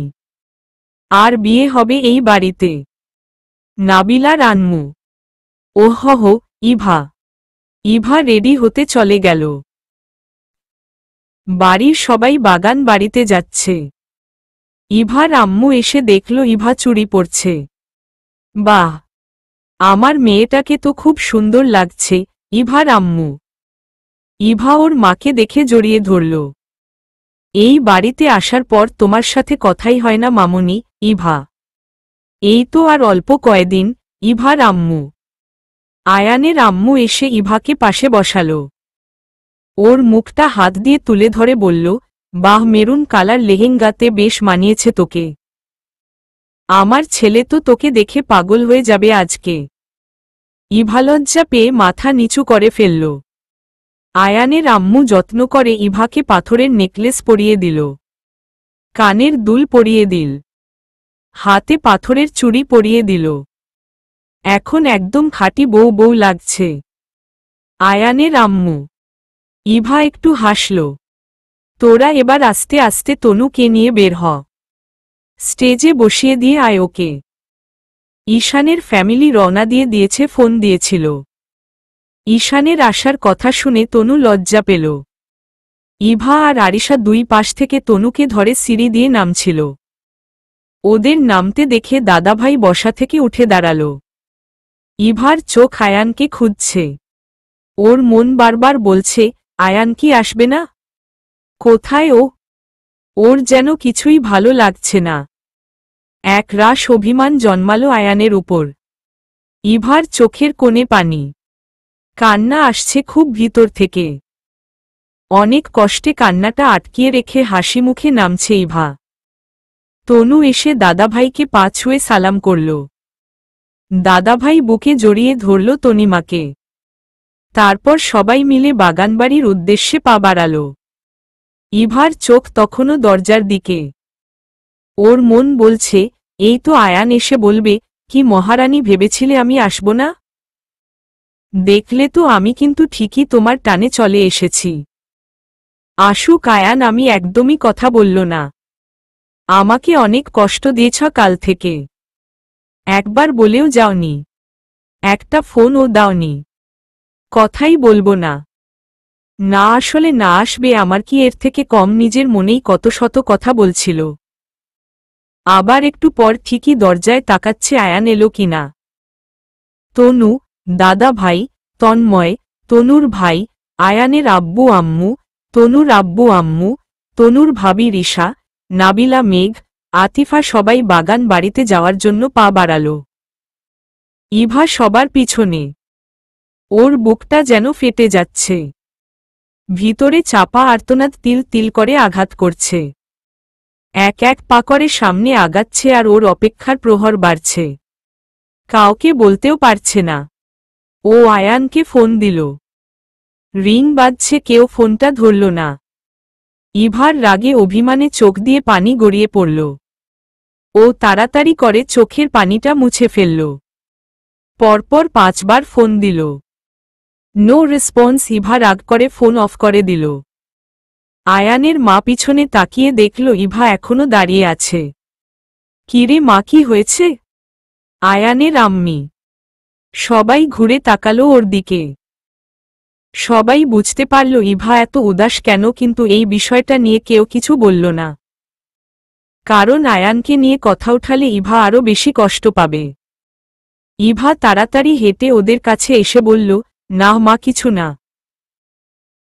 Speaker 1: আর বিয়ে হবে এই বাড়িতে। নাবিলার আম্মু: ওহহ। ইভা: ইভা রেডি হতে চলে গেল। বাড়ির সবাই বাগান বাড়িতে যাচ্ছে। ইভার আম্মু এসে দেখল ইভা চুড়ি পরছে। বাহ, আমার মেয়েটাকে তো খুব সুন্দর লাগছে। ইভার আম্মু: ইভা ওর মাকে দেখে জড়িয়ে ধরল। এই বাড়িতে আসার পর তোমার সাথে কথাই হয় না মামুনি। ইভা: এই তো আর অল্প কয়েকদিন। ইভার আম্মু: আয়ানের আম্মু এসে ইভাকে পাশে বসালো। ওর মুখটা হাত দিয়ে তুলে ধরে বলল, বাহ, মেরুন কালার লেহেঙ্গাতে বেশ মানিয়েছে তোকে। আমার ছেলে তো তোকে দেখে পাগল হয়ে যাবে আজকে। ইভা লজ্জা পেয়ে মাথা নিচু করে ফেলল। আয়ানের আম্মু যত্ন করে ইভাকে পাথরের নেকলেস পরিয়ে দিল, কানের দুল পরিয়ে দিল, হাতে পাথরের চুড়ি পরিয়ে দিল। এখন একদম খাঁটি বউ বউ লাগছে। আয়ানের আম্মু: ইভা একটু হাসল। তোরা এবার আস্তে আস্তে তনুকে নিয়ে বের হ, স্টেজে বসিয়ে দিয়ে আয় ওকে। ঈশানের ফ্যামিলি রওনা দিয়ে দিয়েছে, ফোন দিয়েছিল। ঈশানের আসার কথা শুনে তনু লজ্জা পেল। ইভা আর আরিশা দুই পাশ থেকে তনুকে ধরে সিঁড়ি দিয়ে নামছিল। ওদের নামতে দেখে দাদাভাই বসা থেকে উঠে দাঁড়াল। ইভার চোখ আয়ানকে খুঁজছে। ওর মন বারবার বলছে, আয়ান কি আসবে না? কোথায় ও? ওর যেন কিছুই ভালো লাগছে না। এক রাশ অভিমান জন্মালো আয়ানের উপর। ইভার চোখের কোণে পানি, কান্না আসছে খুব ভিতর থেকে। অনেক কষ্টে কান্নাটা আটকিয়ে রেখে হাসি মুখে নামছে ইভা। তনু এসে দাদাভাইকে পা ছুঁয়ে সালাম করল। দাদাভাই বুকে জড়িয়ে ধরল তনিমাকে। তারপর সবাই মিলে বাগানবাড়ির উদ্দেশ্যে পা বাড়াল। ইভার চোখ তখনও দরজার দিকে। ওর মন বলছে, এই তো আয়ান এসে বলবে, কি মহারানী ভেবেছিলে আমি আসব না? দেখলে তো, আমি কিন্তু ঠিকই তোমার টানে চলে এসেছি। আসুক আয়ান, আমি একদমই কথা বলল না। আমাকে অনেক কষ্ট দিয়েছ কাল থেকে। একবার বলেও যাওনি, একটা ফোনও দাওনি। কথাই বলবো না। না, আসলে না আসবে আমার কি এর থেকে কম? নিজের মনেই কত শত কথা বলছিল। আবার একটু পর ঠিকই দরজায় তাকাচ্ছে আয়ান এলো কিনা। তনু, দাদা ভাই, তন্ময়, তনুর ভাই, আয়ানের আব্বু আম্মু, তনুর আব্বু আম্মু, তনুর ভাবি রিশা, নাবিলা, মেঘ, আতিফা সবাই বাগান বাড়িতে যাওয়ার জন্য পা বাড়াল। ইভা সবার পিছনে। ওর বুকটা যেন ফেটে যাচ্ছে। ভিতরে চাপা আর্তনাদ তিল তিল করে আঘাত করছে। এক এক পা করে সামনে আগাচ্ছে আর ওর অপেক্ষার প্রহর বাড়ছে। কাউকে বলতেও পারছে না। ও আয়ানকে ফোন দিল। রিং বাজছে, কেউ ফোনটা ধরল না। ইভার রাগে অভিমানে চোখ দিয়ে পানি গড়িয়ে পড়ল। ও তাড়াতাড়ি করে চোখের পানিটা মুছে ফেলল। পরপর 5 বার ফোন দিল। No response. ইভা রাগ করে ফোন অফ করে দিল। আয়ানের মা পিছনে তাকিয়ে দেখল ইভা এখনো দাঁড়িয়ে আছে। কিরে মা, কি হয়েছে? আয়ানের আম্মি। সবাই ঘুরে তাকালো ওর দিকে। সবাই বুঝতে পারল ইভা এত উদাস কেন, কিন্তু এই বিষয়টা নিয়ে কেউ কিছু বলল না। কারণ আয়ানকে নিয়ে কথা উঠালে ইভা আরও বেশি কষ্ট পাবে। ইভা তাড়াতাড়ি হেঁটে ওদের কাছে এসে বলল, না মা, কিছু না,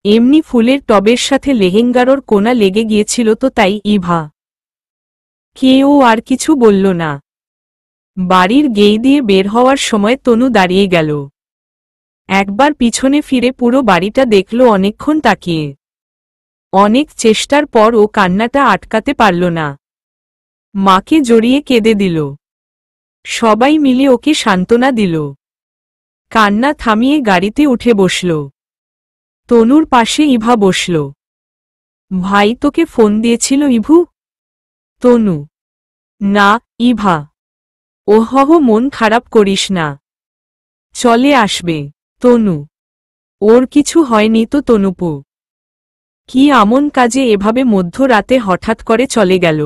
Speaker 1: এমনি ফুলের টবের সাথে লেহেঙ্গারোর কোনা লেগে গিয়েছিল তো তাই। ইভা কেউ আর কিছু বলল না। বাড়ির গেট দিয়ে বের হওয়ার সময় তনু দাঁড়িয়ে গেল। একবার পিছনে ফিরে পুরো বাড়িটা দেখল অনেকক্ষণ তাকিয়ে। অনেক চেষ্টার পর ও কান্নাটা আটকাতে পারল না। মাকে জড়িয়ে কেঁদে দিল। সবাই মিলে ওকে সান্ত্বনা দিল। কান্না থামিয়ে গাড়িতে উঠে বসল। তনুর পাশে ইভা বসল। ভাই তোকে ফোন দিয়েছিল ইভু? তনু: না ইভা। ওহহ, মন খারাপ করিস না, চলে আসবে। তনু: ওর কিছু হয়নি তো তনুপু? কি আমন কাজে এভাবে মধ্যরাতে হঠাৎ করে চলে গেল?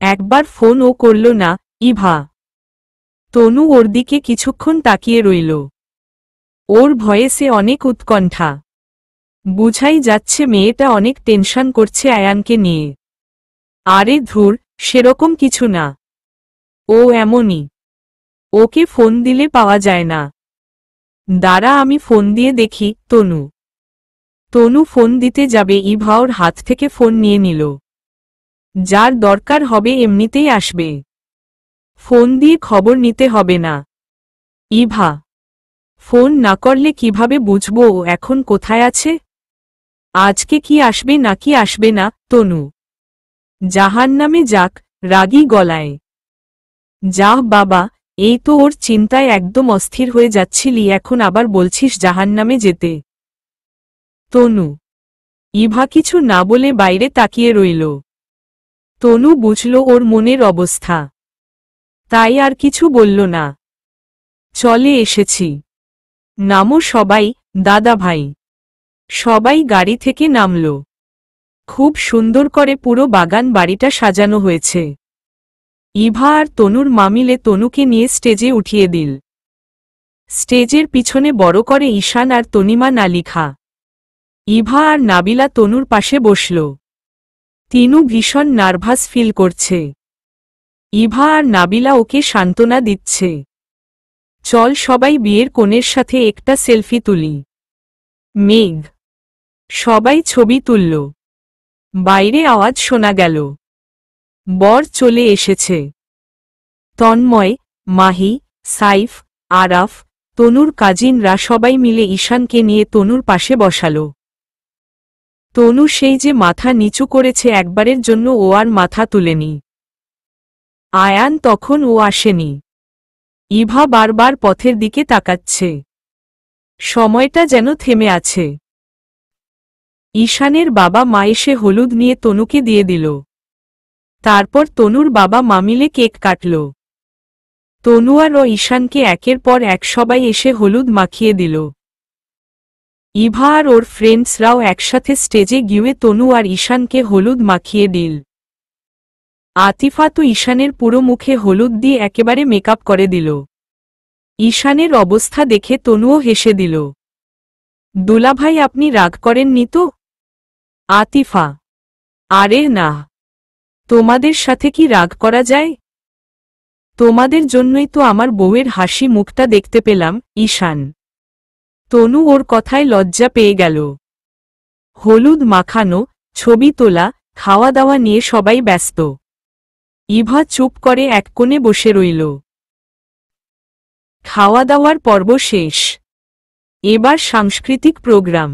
Speaker 1: একবার ফোনও করল না। ইভা। তনু ওর দিকে কিছুক্ষণ তাকিয়ে রইল। ওর ভয়েসে অনেক উৎকণ্ঠা। বুঝাই যাচ্ছে মেয়েটা অনেক টেনশন করছে আয়ানকে নিয়ে। আরে ধুর, সেরকম কিছু না। ও এমনই, ওকে ফোন দিলে পাওয়া যায় না। দাঁড়া, আমি ফোন দিয়ে দেখি। তনু ফোন দিতে যাবে, ইভা ওর হাত থেকে ফোন নিয়ে নিল। যার দরকার হবে এমনিতেই আসবে, ফোন দিয়ে খবর নিতে হবে না। ইভা: ফোন না করলে কিভাবে বুঝবো ও এখন কোথায় আছে? আজকে কি আসবে নাকি আসবে না? তনু: জাহান্নামে যাক। রাগী গলায়: যাহ বাবা, এই তো ওর চিন্তায় একদম অস্থির হয়ে যাচ্ছিলি, এখন আবার বলছিস জাহান্নামে যেতে? তনু। ইভা কিছু না বলে বাইরে তাকিয়ে রইল। তনু বুঝল ওর মনের অবস্থা, তাই আর কিছু বলল না। চলে এসেছি, নামো সবাই। দাদা ভাই। সবাই গাড়ি থেকে নামল। খুব সুন্দর করে পুরো বাগান বাড়িটা সাজানো হয়েছে। ইভা আর তনুর মা মিলে তনুকে নিয়ে স্টেজে উঠিয়ে দিল। স্টেজের পিছনে বড় করে ঈশান আর তনিমা না লিখা। ইভা আর নাবিলা তনুর পাশে বসল। তিনু ভীষণ নার্ভাস ফিল করছে। ইভা আর নাবিলা ওকে সান্ত্বনা দিচ্ছে। চল সবাই বিয়ের কনের সাথে একটা সেলফি তুলি। মেঘ। সবাই ছবি তুলল। বাইরে আওয়াজ শোনা গেল, বর চলে এসেছে। তন্ময়, মাহি, সাইফ, আরাফ, তনুর কাজিনরা সবাই মিলে ঈশানকে নিয়ে তনুর পাশে বসালো। তনু সেই যে মাথা নিচু করেছে, একবারের জন্য ও আর মাথা তুলেনি। আয়ান তখন ও আসেনি। ইভা বারবার পথের দিকে তাকাচ্ছে। সময়টা যেন থেমে আছে। ঈশানের বাবা মা এসে হলুদ নিয়ে তনুকে দিয়ে দিল। তারপর তনুর বাবা মা মিলে কেক কাটল। তনু আর ও ঈশানকে একের পর এক সবাই এসে হলুদ মাখিয়ে দিল। ইভা আর ওর ফ্রেন্ডসরাও একসাথে স্টেজে গিয়ে তনু আর ঈশানকে হলুদ মাখিয়ে দিল। আতিফা তো ঈশানের পুরো মুখে হলুদ দিয়ে একেবারে মেকআপ করে দিল। ঈশানের অবস্থা দেখে তনুও হেসে দিল। দুলাভাই, আপনি রাগ করেননি তো? আতিফা: আরে না, তোমাদের সাথে কি রাগ করা যায়? তোমাদের জন্যই তো আমার বউয়ের হাসি মুখটা দেখতে পেলাম। ঈশান। তনু ওর কথায় লজ্জা পেয়ে গেল। হলুদ মাখানো, ছবি তোলা, খাওয়া দাওয়া নিয়ে সবাই ব্যস্ত। ইভা চুপ করে এক কোণে বসে রইল। খাওয়া দাওয়ার পর্ব শেষ। এবার সাংস্কৃতিক প্রোগ্রাম।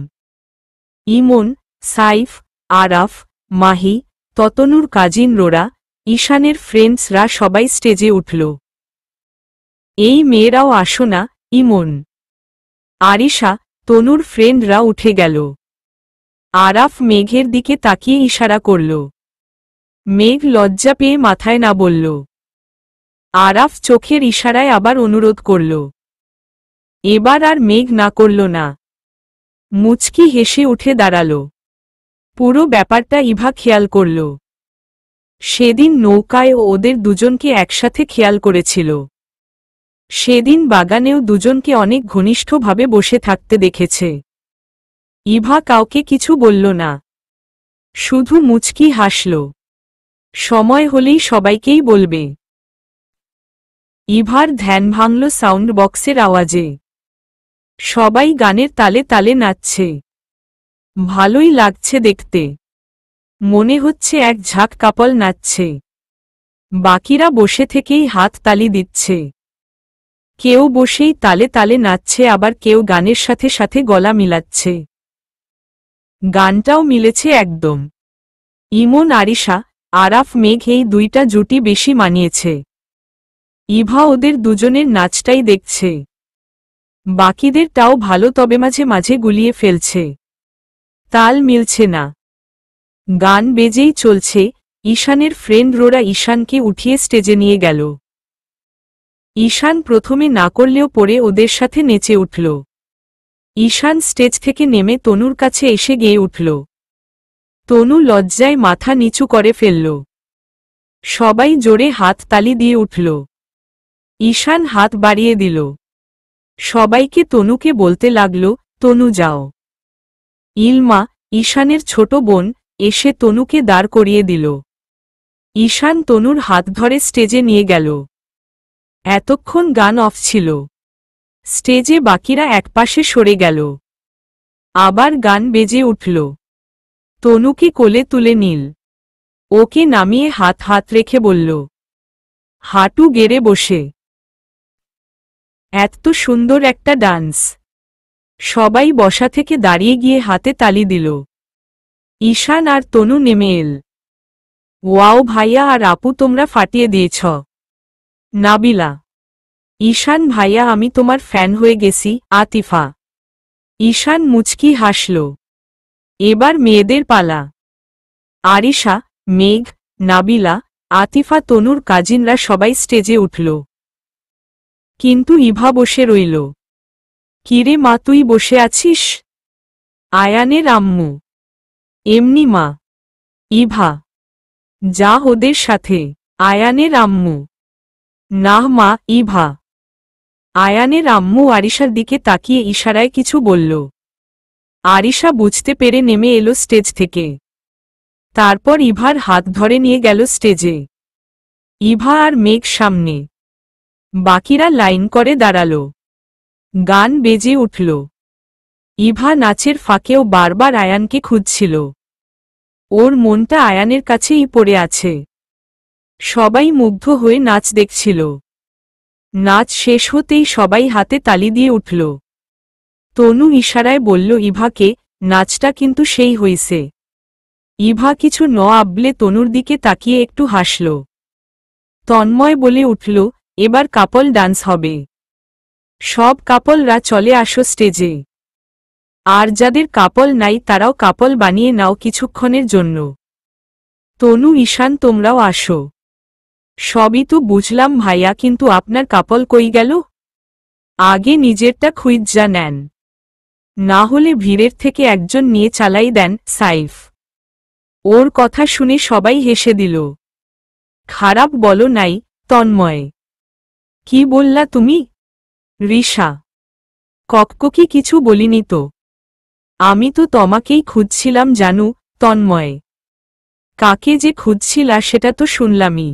Speaker 1: ইমন, সাইফ, আরাফ, মাহি, ততনুর কাজিনরা, ঈশানের ফ্রেন্ডসরা সবাই স্টেজে উঠল। এই মেয়েরাও আসো না। ইমন, আরিশা, তনুর ফ্রেন্ডরা উঠে গেল। আরাফ মেঘের দিকে তাকিয়ে ইশারা করল। মেঘ লজ্জা পেয়ে মাথায় না বলল। আরাফ চোখের ইশারায় আবার অনুরোধ করল। এবার আর মেঘ না করল না। মুচকি হেসে উঠে দাঁড়াল। পুরো ব্যাপারটা ইভা খেয়াল করল। সেদিন নৌকায় ও ওদের দুজনকে একসাথে খেয়াল করেছিল। সেদিন বাগানেও দুজনকে অনেক ঘনিষ্ঠভাবে বসে থাকতে দেখেছে। ইভা কাউকে কিছু বলল না, শুধু মুচকি হাসল। সময় হলেই সবাইকেই বলবে। ইভার ধ্যান ভাঙল সাউন্ড বক্সের আওয়াজে। সবাই গানের তালে তালে নাচছে। ভালোই লাগছে দেখতে। মনে হচ্ছে এক ঝাঁক কাপল নাচছে। বাকিরা বসে থেকেই হাত তালি দিচ্ছে। কেউ বসেই তালে তালে নাচছে, আবার কেউ গানের সাথে সাথে গলা মিলাচ্ছে। গানটাও মিলেছে একদম। ইমন আরিশা, আরাফ মেঘ এই দুইটা জুটি বেশি মানিয়েছে। ইভা ওদের দুজনের নাচটাই দেখছে। বাকিদেরটাও ভালো, তবে মাঝে মাঝে গুলিয়ে ফেলছে। তাল মিলছে না। গান বেজেই চলছে। ঈশানের ফ্রেন্ড রোরা ঈশানকে উঠিয়ে স্টেজে নিয়ে গেল। ঈশান প্রথমে না করলেও পরে ওদের সাথে নেচে উঠল। ঈশান স্টেজ থেকে নেমে তনুর কাছে এসে গেয়ে উঠল। তনু লজ্জায় মাথা নিচু করে ফেলল। সবাই জোরে হাত তালি দিয়ে উঠল। ঈশান হাত বাড়িয়ে দিল। সবাইকে তনুকে বলতে লাগল, তনু যাও। ইলমা, ঈশানের ছোট বোন, এসে তনুকে দাঁড় করিয়ে দিল। ঈশান তনুর হাত ধরে স্টেজে নিয়ে গেল। এতক্ষণ গান অফ ছিল। স্টেজে বাকিরা একপাশে সরে গেল। আবার গান বেজে উঠল। তনুকে কোলে তুলে নিল। ওকে নামিয়ে হাত হাত রেখে বলল, হাঁটু গেড়ে বসে। এত সুন্দর একটা ডান্স। সবাই বসা থেকে দাঁড়িয়ে গিয়ে হাতে তালি দিল। ঈশান আর তনু নেমে এল। ওয়াও ভাইয়া আর আপু, তোমরা ফাটিয়ে দিয়েছ। নাবিলা, ঈশান ভাইয়া আমি তোমার ফ্যান হয়ে গেছি। আতিফা। ঈশান মুচকি হাসল। এবার মেয়েদের পালা। আরিশা, মেঘ, নাবিলা, আতিফা, তনুর কাজিনরা সবাই স্টেজে উঠল। কিন্তু ইভা বসে রইল। কিরে মা, তুই বসে আছিস? আয়ানের আম্মু। এমনি মা। ইভা, যা ওদের সাথে। আয়ানের আম্মু। না মা। ইভা। আয়ানের আম্মু আরিশার দিকে তাকিয়ে ইশারায় কিছু বলল। আরিশা বুঝতে পেরে নেমে এলো স্টেজ থেকে। তারপর ইভার হাত ধরে নিয়ে গেল স্টেজে। ইভা আর মেঘ সামনে। বাকিরা লাইন করে দাঁড়াল। গান বেজে উঠল। ইভা নাচের ফাঁকেও বারবার আয়ানকে খুঁজছিল। ওর মনটা আয়ানের কাছেই পড়ে আছে। সবাই মুগ্ধ হয়ে নাচ দেখছিল। নাচ শেষ হতেই সবাই হাতে তালি দিয়ে উঠল। তনু ইশারায় বলল ইভাকে, নাচটা কিন্তু সেই হইছে। ইভা কিছু ন আবলে তনুর দিকে তাকিয়ে একটু হাসল। তন্ময় বলে উঠল, এবার কাপল ডান্স হবে। সব কাপলরা চলে আসো স্টেজে। আর যাদের কাপল নাই তারাও কাপল বানিয়ে নাও কিছুক্ষণের জন্য। তনু, ঈশান, তোমরাও আসো। সবই তো বুঝলাম ভাইয়া, কিন্তু আপনার কাপল কই গেল? আগে নিজেরটা খুঁজা নেন, না হলে ভিড়ের থেকে একজন নিয়ে চালাই দেন। সাইফ। ওর কথা শুনে সবাই হেসে দিল। খারাপ বলো নাই। তন্ময়। কি বললা তুমি? রিশা। কককি কিছু বলিনি তো। আমি তো তোমাকেই খুঁজছিলাম জানু। তন্ময়। কাকে যে খুঁজছিলা সেটা তো শুনলামই।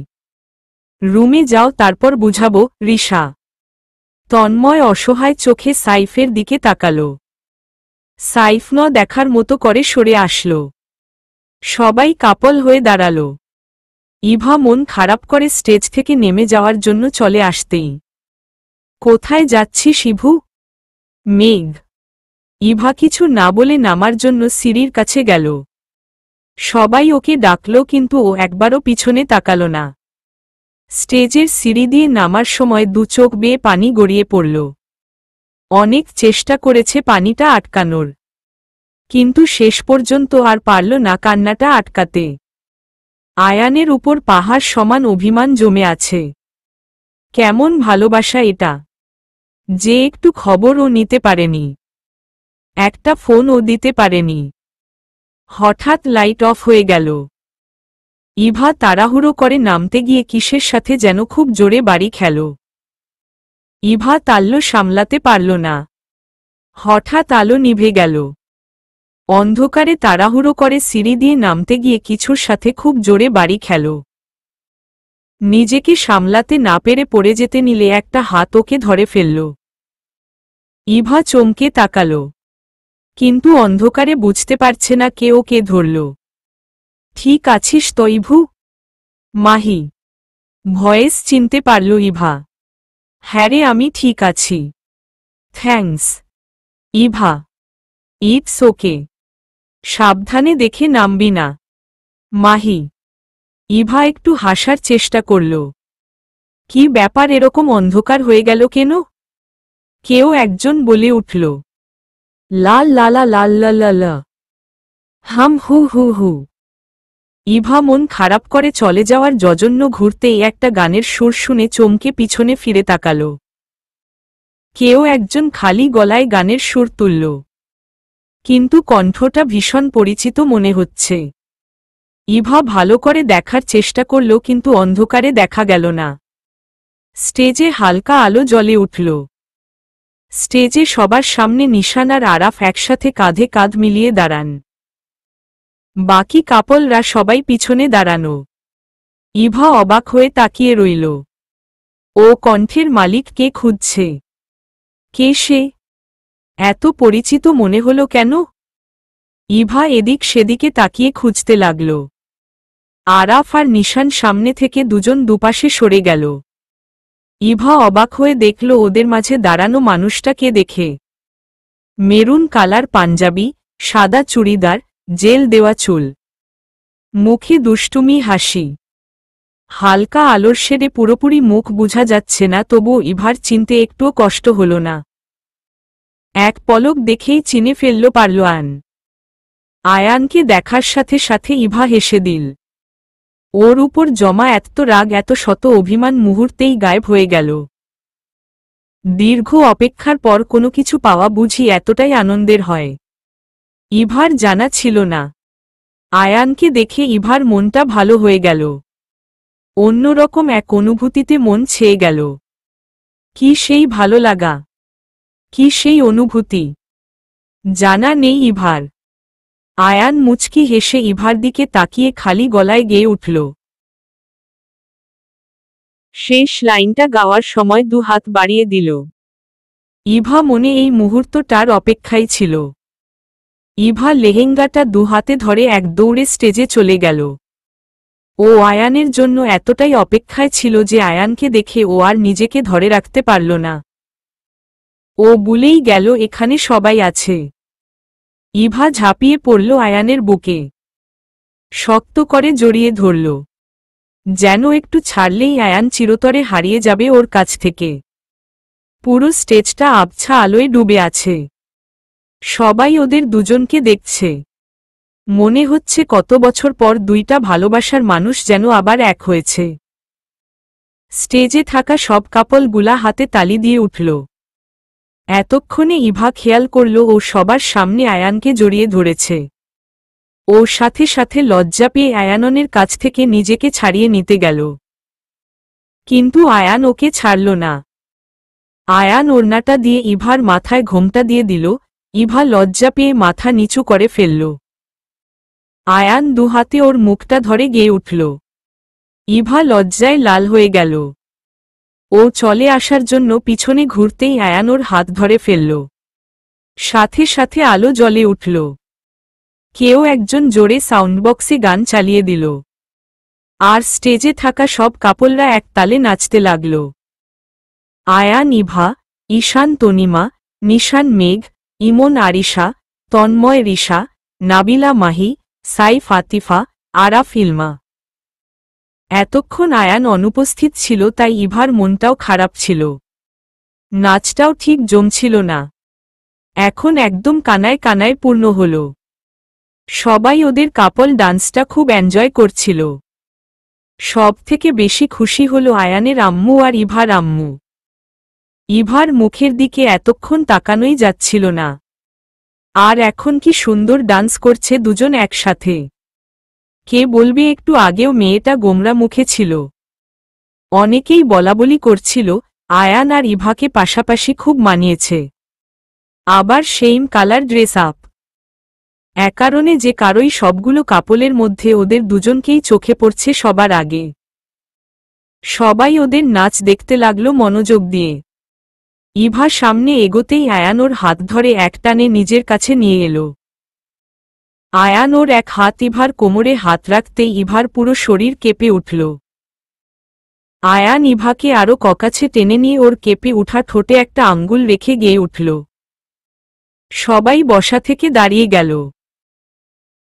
Speaker 1: রুমে যাও, তারপর বুঝাবো। রিশা। তন্ময় অসহায় চোখে সাইফের দিকে তাকাল। সাইফ ন দেখার মতো করে সরে আসল। সবাই কাপল হয়ে দাঁড়াল। ইভা মন খারাপ করে স্টেজ থেকে নেমে যাওয়ার জন্য চলে আসতেই, কোথায় যাচ্ছি শিভু? মেঘ। ইভা কিছু না বলে নামার জন্য সিঁড়ির কাছে গেল। সবাই ওকে ডাকল, কিন্তু ও একবারও পিছনে তাকাল না। স্টেজের সিঁড়ি দিয়ে নামার সময় দু চোখ বেয়ে পানি গড়িয়ে পড়ল। অনেক চেষ্টা করেছে পানিটা আটকানোর, কিন্তু শেষ পর্যন্ত আর পারল না কান্নাটা আটকাতে। আয়ানের উপর পাহাড় সমান অভিমান জমে আছে। কেমন ভালোবাসা এটা! যে একটু খবরও নিতে পারেনি, একটা ফোনও দিতে পারেনি। হঠাৎ লাইট অফ হয়ে গেল। ইভা তাড়াহুড়ো করে নামতে গিয়ে কিসের সাথে যেন খুব জোরে বাড়ি খেল। ইভা তাল্য সামলাতে পারল না। হঠাৎ আলো নিভে গেল। অন্ধকারে তাড়াহুড়ো করে সিঁড়ি দিয়ে নামতে গিয়ে কিছুর সাথে খুব জোরে বাড়ি খেল। নিজেকে সামলাতে না পেরে পড়ে যেতে নিলে একটা হাত ওকে ধরে ফেলল। ইভা চমকে তাকাল, কিন্তু অন্ধকারে বুঝতে পারছে না কে ওকে ধরল। ঠিক আছিস তো ইভু? মাহি ভয়েস চিনতে পারল ইভা। হ্যাঁ রে, আমি ঠিক আছি, থ্যাঙ্কস। ইভা, ইটস ওকে, সাবধানে দেখে নামবি না। মাহি। ইভা একটু হাসার চেষ্টা করল। কি ব্যাপার, এরকম অন্ধকার হয়ে গেল কেন? কেউ একজন বলে উঠল, লাল লালা লাল লালা হাম হু হু হু। ইভা মন খারাপ করে চলে যাওয়ার জজন্য ঘুরতেই একটা গানের সুর শুনে চমকে পিছনে ফিরে তাকাল। কেউ একজন খালি গলায় গানের সুর তুলল, কিন্তু কণ্ঠটা ভীষণ পরিচিত মনে হচ্ছে। ইভা ভালো করে দেখার চেষ্টা করল, কিন্তু অন্ধকারে দেখা গেল না। স্টেজে হালকা আলো জ্বলে উঠল। স্টেজে সবার সামনে নিশান আর আরাফ একসাথে কাঁধে কাঁধ মিলিয়ে দাঁড়ান। বাকি কাপলরা সবাই পিছনে দাঁড়ানো। ইভা অবাক হয়ে তাকিয়ে রইল। ও কণ্ঠের মালিক কে খুঁজছে। কে সে? এত পরিচিত মনে হলো কেন? ইভা এদিক সেদিকে তাকিয়ে খুঁজতে লাগল। আরাফ আর নিশান সামনে থেকে দুজন দুপাশে সরে গেল। ইভা অবাক হয়ে দেখল ওদের মাঝে দাঁড়ানো মানুষটা কে দেখে। মেরুন কালার পাঞ্জাবি, সাদা চুড়িদার, জেল দেওয়া চুল, মুখে দুষ্টুমি হাসি। হালকা আলোর শেডে পুরোপুরি মুখ বোঝা যাচ্ছে না, তবুও ইভার চিনতে একটুও কষ্ট হল না। এক পলক দেখেই চিনে ফেলল পারল আয়ান। আয়ানকে দেখার সাথে সাথে ইভা হেসে দিল। ওর উপর জমা এত রাগ, এত শত অভিমান মুহূর্তেই গায়েব হয়ে গেল। দীর্ঘ অপেক্ষার পর কোনো কিছু পাওয়া বুঝি এতটাই আনন্দের হয়। ইভার জানা ছিল না। আয়ানকে দেখে ইভার মনটা ভালো হয়ে গেল। অন্যরকম এক অনুভূতিতে মন ছেয়ে গেল। কি সেই ভালো লাগা, কি সেই অনুভূতি, জানা নেই ইভার। আয়ান মুচকি হেসে ইভার দিকে তাকিয়ে খালি গলায় গেয়ে উঠল। শেষ লাইনটা গাওয়ার সময় দু হাত বাড়িয়ে দিল। ইভা মনে এই মুহূর্তটার অপেক্ষায় ছিল। ইভা লেহেঙ্গাটা দু হাতে ধরে এক দৌড়ে স্টেজে চলে গেল। ও আয়ানের জন্য এতটাই অপেক্ষায় ছিল যে আয়ানকে দেখে ও আর নিজেকে ধরে রাখতে পারল না। ও বলেই গেল, এখানে সবাই আছে। ইভা ঝাঁপিয়ে পড়ল আয়ানের বুকে, শক্ত করে জড়িয়ে ধরল, যেন একটু ছাড়লেই আয়ান চিরতরে হারিয়ে যাবে ওর কাছ থেকে। পুরো স্টেজটা আবছা আলোয় ডুবে আছে। সবাই ওদের দুজনকে দেখছে। মনে হচ্ছে কত বছর পর দুইটা ভালোবাসার মানুষ যেন আবার এক হয়েছে। স্টেজে থাকা সব কাপলগুলা হাতে তালি দিয়ে উঠল। এতক্ষণে ইভা খেয়াল করল ও সবার সামনে আয়ানকে জড়িয়ে ধরেছে। ও সাথে সাথে লজ্জা পেয়ে আয়াননের কাছ থেকে নিজেকে ছাড়িয়ে নিতে গেল, কিন্তু আয়ান ওকে ছাড়ল না। আয়ান ওড়নাটা দিয়ে ইভার মাথায় ঘোমটা দিয়ে দিল। ইভা লজ্জা পেয়ে মাথা নিচু করে ফেলল। আয়ান দুহাতে ওর মুখটা ধরে গেয়ে উঠল। ইভা লজ্জায় লাল হয়ে গেল। ও চলে আসার জন্য পিছনে ঘুরতেই আয়ান ওর হাত ধরে ফেলল। সাথে সাথে আলো জ্বলে উঠল। কেউ একজন জোরে সাউন্ডবক্সে গান চালিয়ে দিল। আর স্টেজে থাকা সব কাপলরা এক তালে নাচতে লাগল। আয়ান, ইভা, ঈশান, তনিমা, নিশান, মেঘ, ইমন, আরিশা, তন্ময়, রিশা, নাবিলা, মাহি, সাইফ, আতিফা, আরাফ, ইলমা। এতক্ষণ আয়ান অনুপস্থিত ছিল, তাই ইভার মনটাও খারাপ ছিল। নাচটাও ঠিক জমছিল না। এখন একদম কানায় কানায় পূর্ণ হল। সবাই ওদের কাপল ডান্সটা খুব এনজয় করছিল। সব থেকে বেশি খুশি হল আয়ানের আম্মু আর ইভার আম্মু। ইভার মুখের দিকে এতক্ষণ তাকানোই যাচ্ছিল না। আর এখন কি সুন্দর ডান্স করছে দুজন একসাথে। কে বলবে একটু আগেও মেয়েটা গোমরা মুখে ছিল। অনেকেই বলাবলি করছিল আয়ান আর ইভাকে পাশাপাশি খুব মানিয়েছে। আবার সেইম কালার ড্রেস আপ। কারণে যে কারোই সবগুলো কাপলের মধ্যে ওদের দুজনকেই চোখে পড়ছে সবার আগে। সবাই ওদের নাচ দেখতে লাগলো মনোযোগ দিয়ে। ইভা সামনে এগোতেই আয়ান ওর হাত ধরে একটানে নিজের কাছে নিয়ে এলো। আয়ান ওর এক হাত ইভার কোমরে হাত রাখতেই ইভার পুরো শরীর কেঁপে উঠল। আয়ান ইভাকে আরো ককাছে টেনে নিয়ে ওর কেঁপে উঠা ঠোঁটে একটা আঙ্গুল রেখে গেয়ে উঠল। সবাই বসা থেকে দাঁড়িয়ে গেল।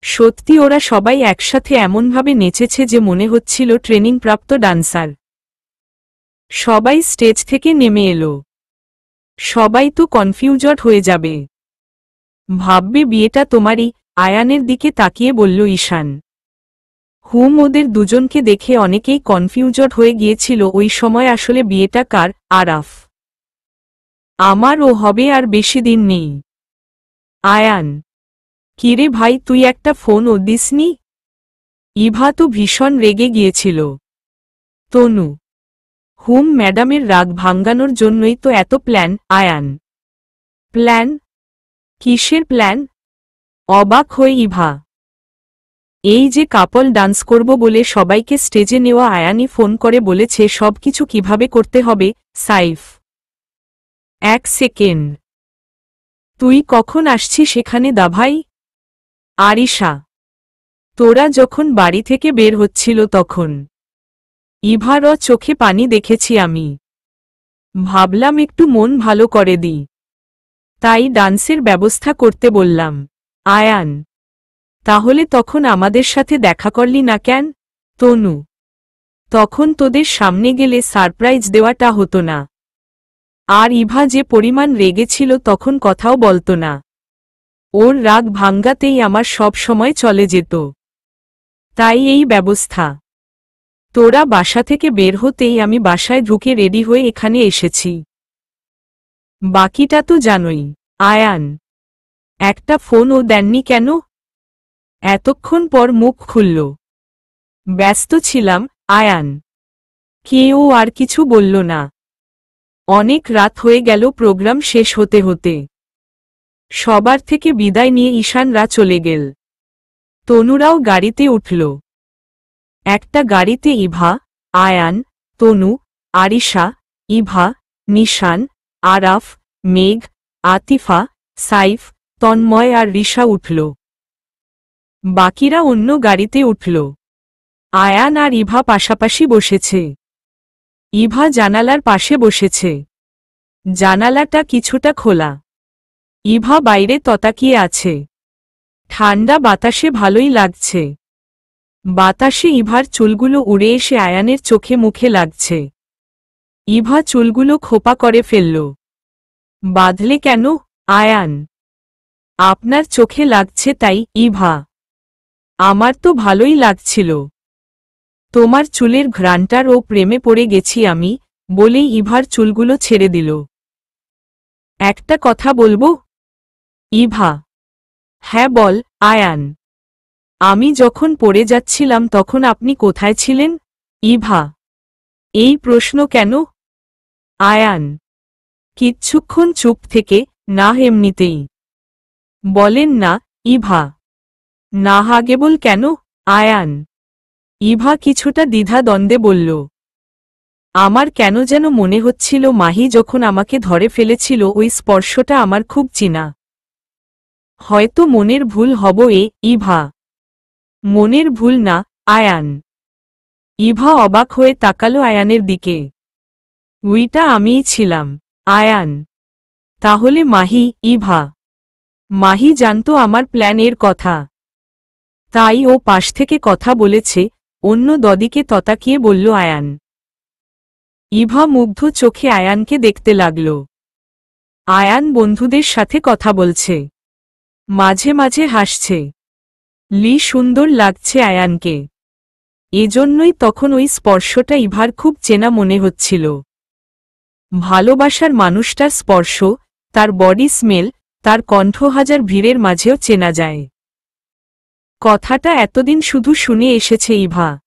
Speaker 1: সত্যি ওরা সবাই একসাথে এমনভাবে নেচেছে যে মনে হচ্ছিল ট্রেনিংপ্রাপ্ত ডান্সার। সবাই স্টেজ থেকে নেমে এলো। সবাই তো কনফিউজড হয়ে যাবে। ভাববে বিয়েটা তোমারই, আয়ানের দিকে তাকিয়ে বলল ঈশান। ওদের দুজনকে দেখে অনেকেই কনফিউজড হয়ে গিয়েছিল ওই সময় আসলে বিয়েটা কার। আরাফ। আমার ও হবে আর বেশি দিন নেই। আয়ান। কিরে ভাই তুই একটা ফোনও দিসনি? ইভা তো ভীষণ রেগে গিয়েছিল। তনু। ম্যাডামের রাগ ভাঙ্গানোর জন্যই তো এত প্ল্যান। আয়ান। প্ল্যান? কিসের প্ল্যান? অবাক হয়ে ইভা। এই যে কাপল ডান্স করব বলে সবাইকে স্টেজে নেওয়া আয়ানই ফোন করে বলেছে সবকিছু কিভাবে করতে হবে। সাইফ। এক সেকেন্ড। তুই কখন আসছিস সেখানে দাভাই? আরিশা। তোরা যখন বাড়ি থেকে বের হচ্ছিল তখন ইভারও চোখে পানি দেখেছি আমি। ভাবলাম একটু মন ভালো করে দিই, তাই ডান্সের ব্যবস্থা করতে বললাম। আয়ান। তাহলে তখন আমাদের সাথে দেখা করলি না কেন? তনু। তখন তোদের সামনে গেলে সারপ্রাইজ দেওয়াটা হতো না। আর ইভা যে পরিমাণ রেগেছিল তখন কথাও বলতো না। ওর রাগ ভাঙ্গাতেই আমার সব সময় চলে যেত। তাই এই ব্যবস্থা। তোরা বাসা থেকে বের হতেই আমি বাসায় ঢুকে রেডি হয়ে এখানে এসেছি। বাকিটা তো জানোই। আয়ান। একটা ফোনও দেননি কেন? এতক্ষণ পর মুখ খুলল। ব্যস্ত ছিলাম। আয়ান। কেউ আর কিছু বলল না। অনেক রাত হয়ে গেল প্রোগ্রাম শেষ হতে হতে। সবার থেকে বিদায় নিয়ে ঈশানরা চলে গেল। তনুরাও গাড়িতে উঠল। একটা গাড়িতে ইভা, আয়ান, তনু, আরিশা, ইভা, নিশান, আরাফ, মেঘ, আতিফা, সাইফ, তন্ময় আর রিশা উঠল। বাকিরা অন্য গাড়িতে উঠল। আয়ান আর ইভা পাশাপাশি বসেছে। ইভা জানালার পাশে বসেছে। জানালাটা কিছুটা খোলা। ইভা বাইরে তাকিয়ে আছে। ঠান্ডা বাতাসে ভালোই লাগছে। বাতাসে ইভার চুলগুলো উড়ে এসে আয়ানের চোখে মুখে লাগছে। ইভা চুলগুলো খোপা করে ফেলল। বাঁধলে কেন? আয়ান। আপনার চোখে লাগছে তাই। ইভা। আমার তো ভালোই লাগছিল। তোমার চুলের ঘ্রাণটার ও প্রেমে পড়ে গেছি আমি, বলেই ইভার চুলগুলো ছেড়ে দিল। একটা কথা বলবো? ইভা। হ্যাঁ বল। আয়ান। আমি যখন পড়ে যাচ্ছিলাম তখন আপনি কোথায় ছিলেন? ইভা। এই প্রশ্ন কেন? আয়ান। কিচ্ছুক্ষণ চুপ থেকে, না এমনিতেই। বলেন না। ইভা। না হাগেবল কেন? আয়ান। ইভা কিছুটা দ্বিধা দ্বন্দ্বে বলল। আমার কেন যেন মনে হচ্ছিল মাহি যখন আমাকে ধরে ফেলেছিল ওই স্পর্শটা আমার খুব চেনা। হয়তো মনের ভুল হব ইভা। মনের ভুল না। আয়ান। ইভা অবাক হয়ে তাকালো আয়ানের দিকে। উইটা আমিই ছিলাম। আয়ান। তাহলে মাহি? ইভা। মাহি জানতো আমার প্ল্যানের কথা। তাই ও পাশ থেকে কথা বলেছে। অন্য দদিকে তাকিয়ে বলল আয়ান। ইভা মুগ্ধ চোখে আয়ানকে দেখতে লাগল। আয়ান বন্ধুদের সাথে কথা বলছে। মাঝে মাঝে হাসছে। সুন্দর লাগছে আয়ানকে। এজন্যই তখন ওই স্পর্শটা ইভার খুব চেনা মনে হচ্ছিল। ভালোবাসার মানুষটার স্পর্শ, তার বডি স্মেল, তার কণ্ঠ হাজার ভিড়ের মাঝেও চেনা যায়। কথাটা এতদিন শুধু শুনে এসেছে ইভা।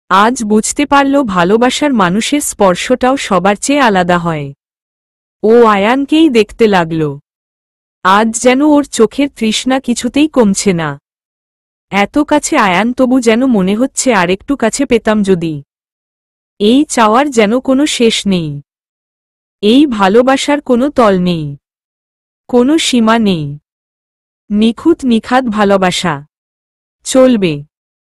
Speaker 1: আজ বুঝতে পারল ভালোবাসার মানুষের স্পর্শটাও সবার চেয়ে আলাদা হয়। ও আয়ানকেই দেখতে লাগল। আজ যেন ওর চোখের তৃষ্ণা কিছুতেই কমছে না। এত কাছে আয়ান, তবু যেন মনে হচ্ছে আরেকটু কাছে পেতাম যদি। এই চাওয়ার যেন কোনো শেষ নেই। এই ভালোবাসার কোনো তল নেই, কোনো সীমা নেই। নিখুঁত নিখাদ ভালোবাসা চলবে।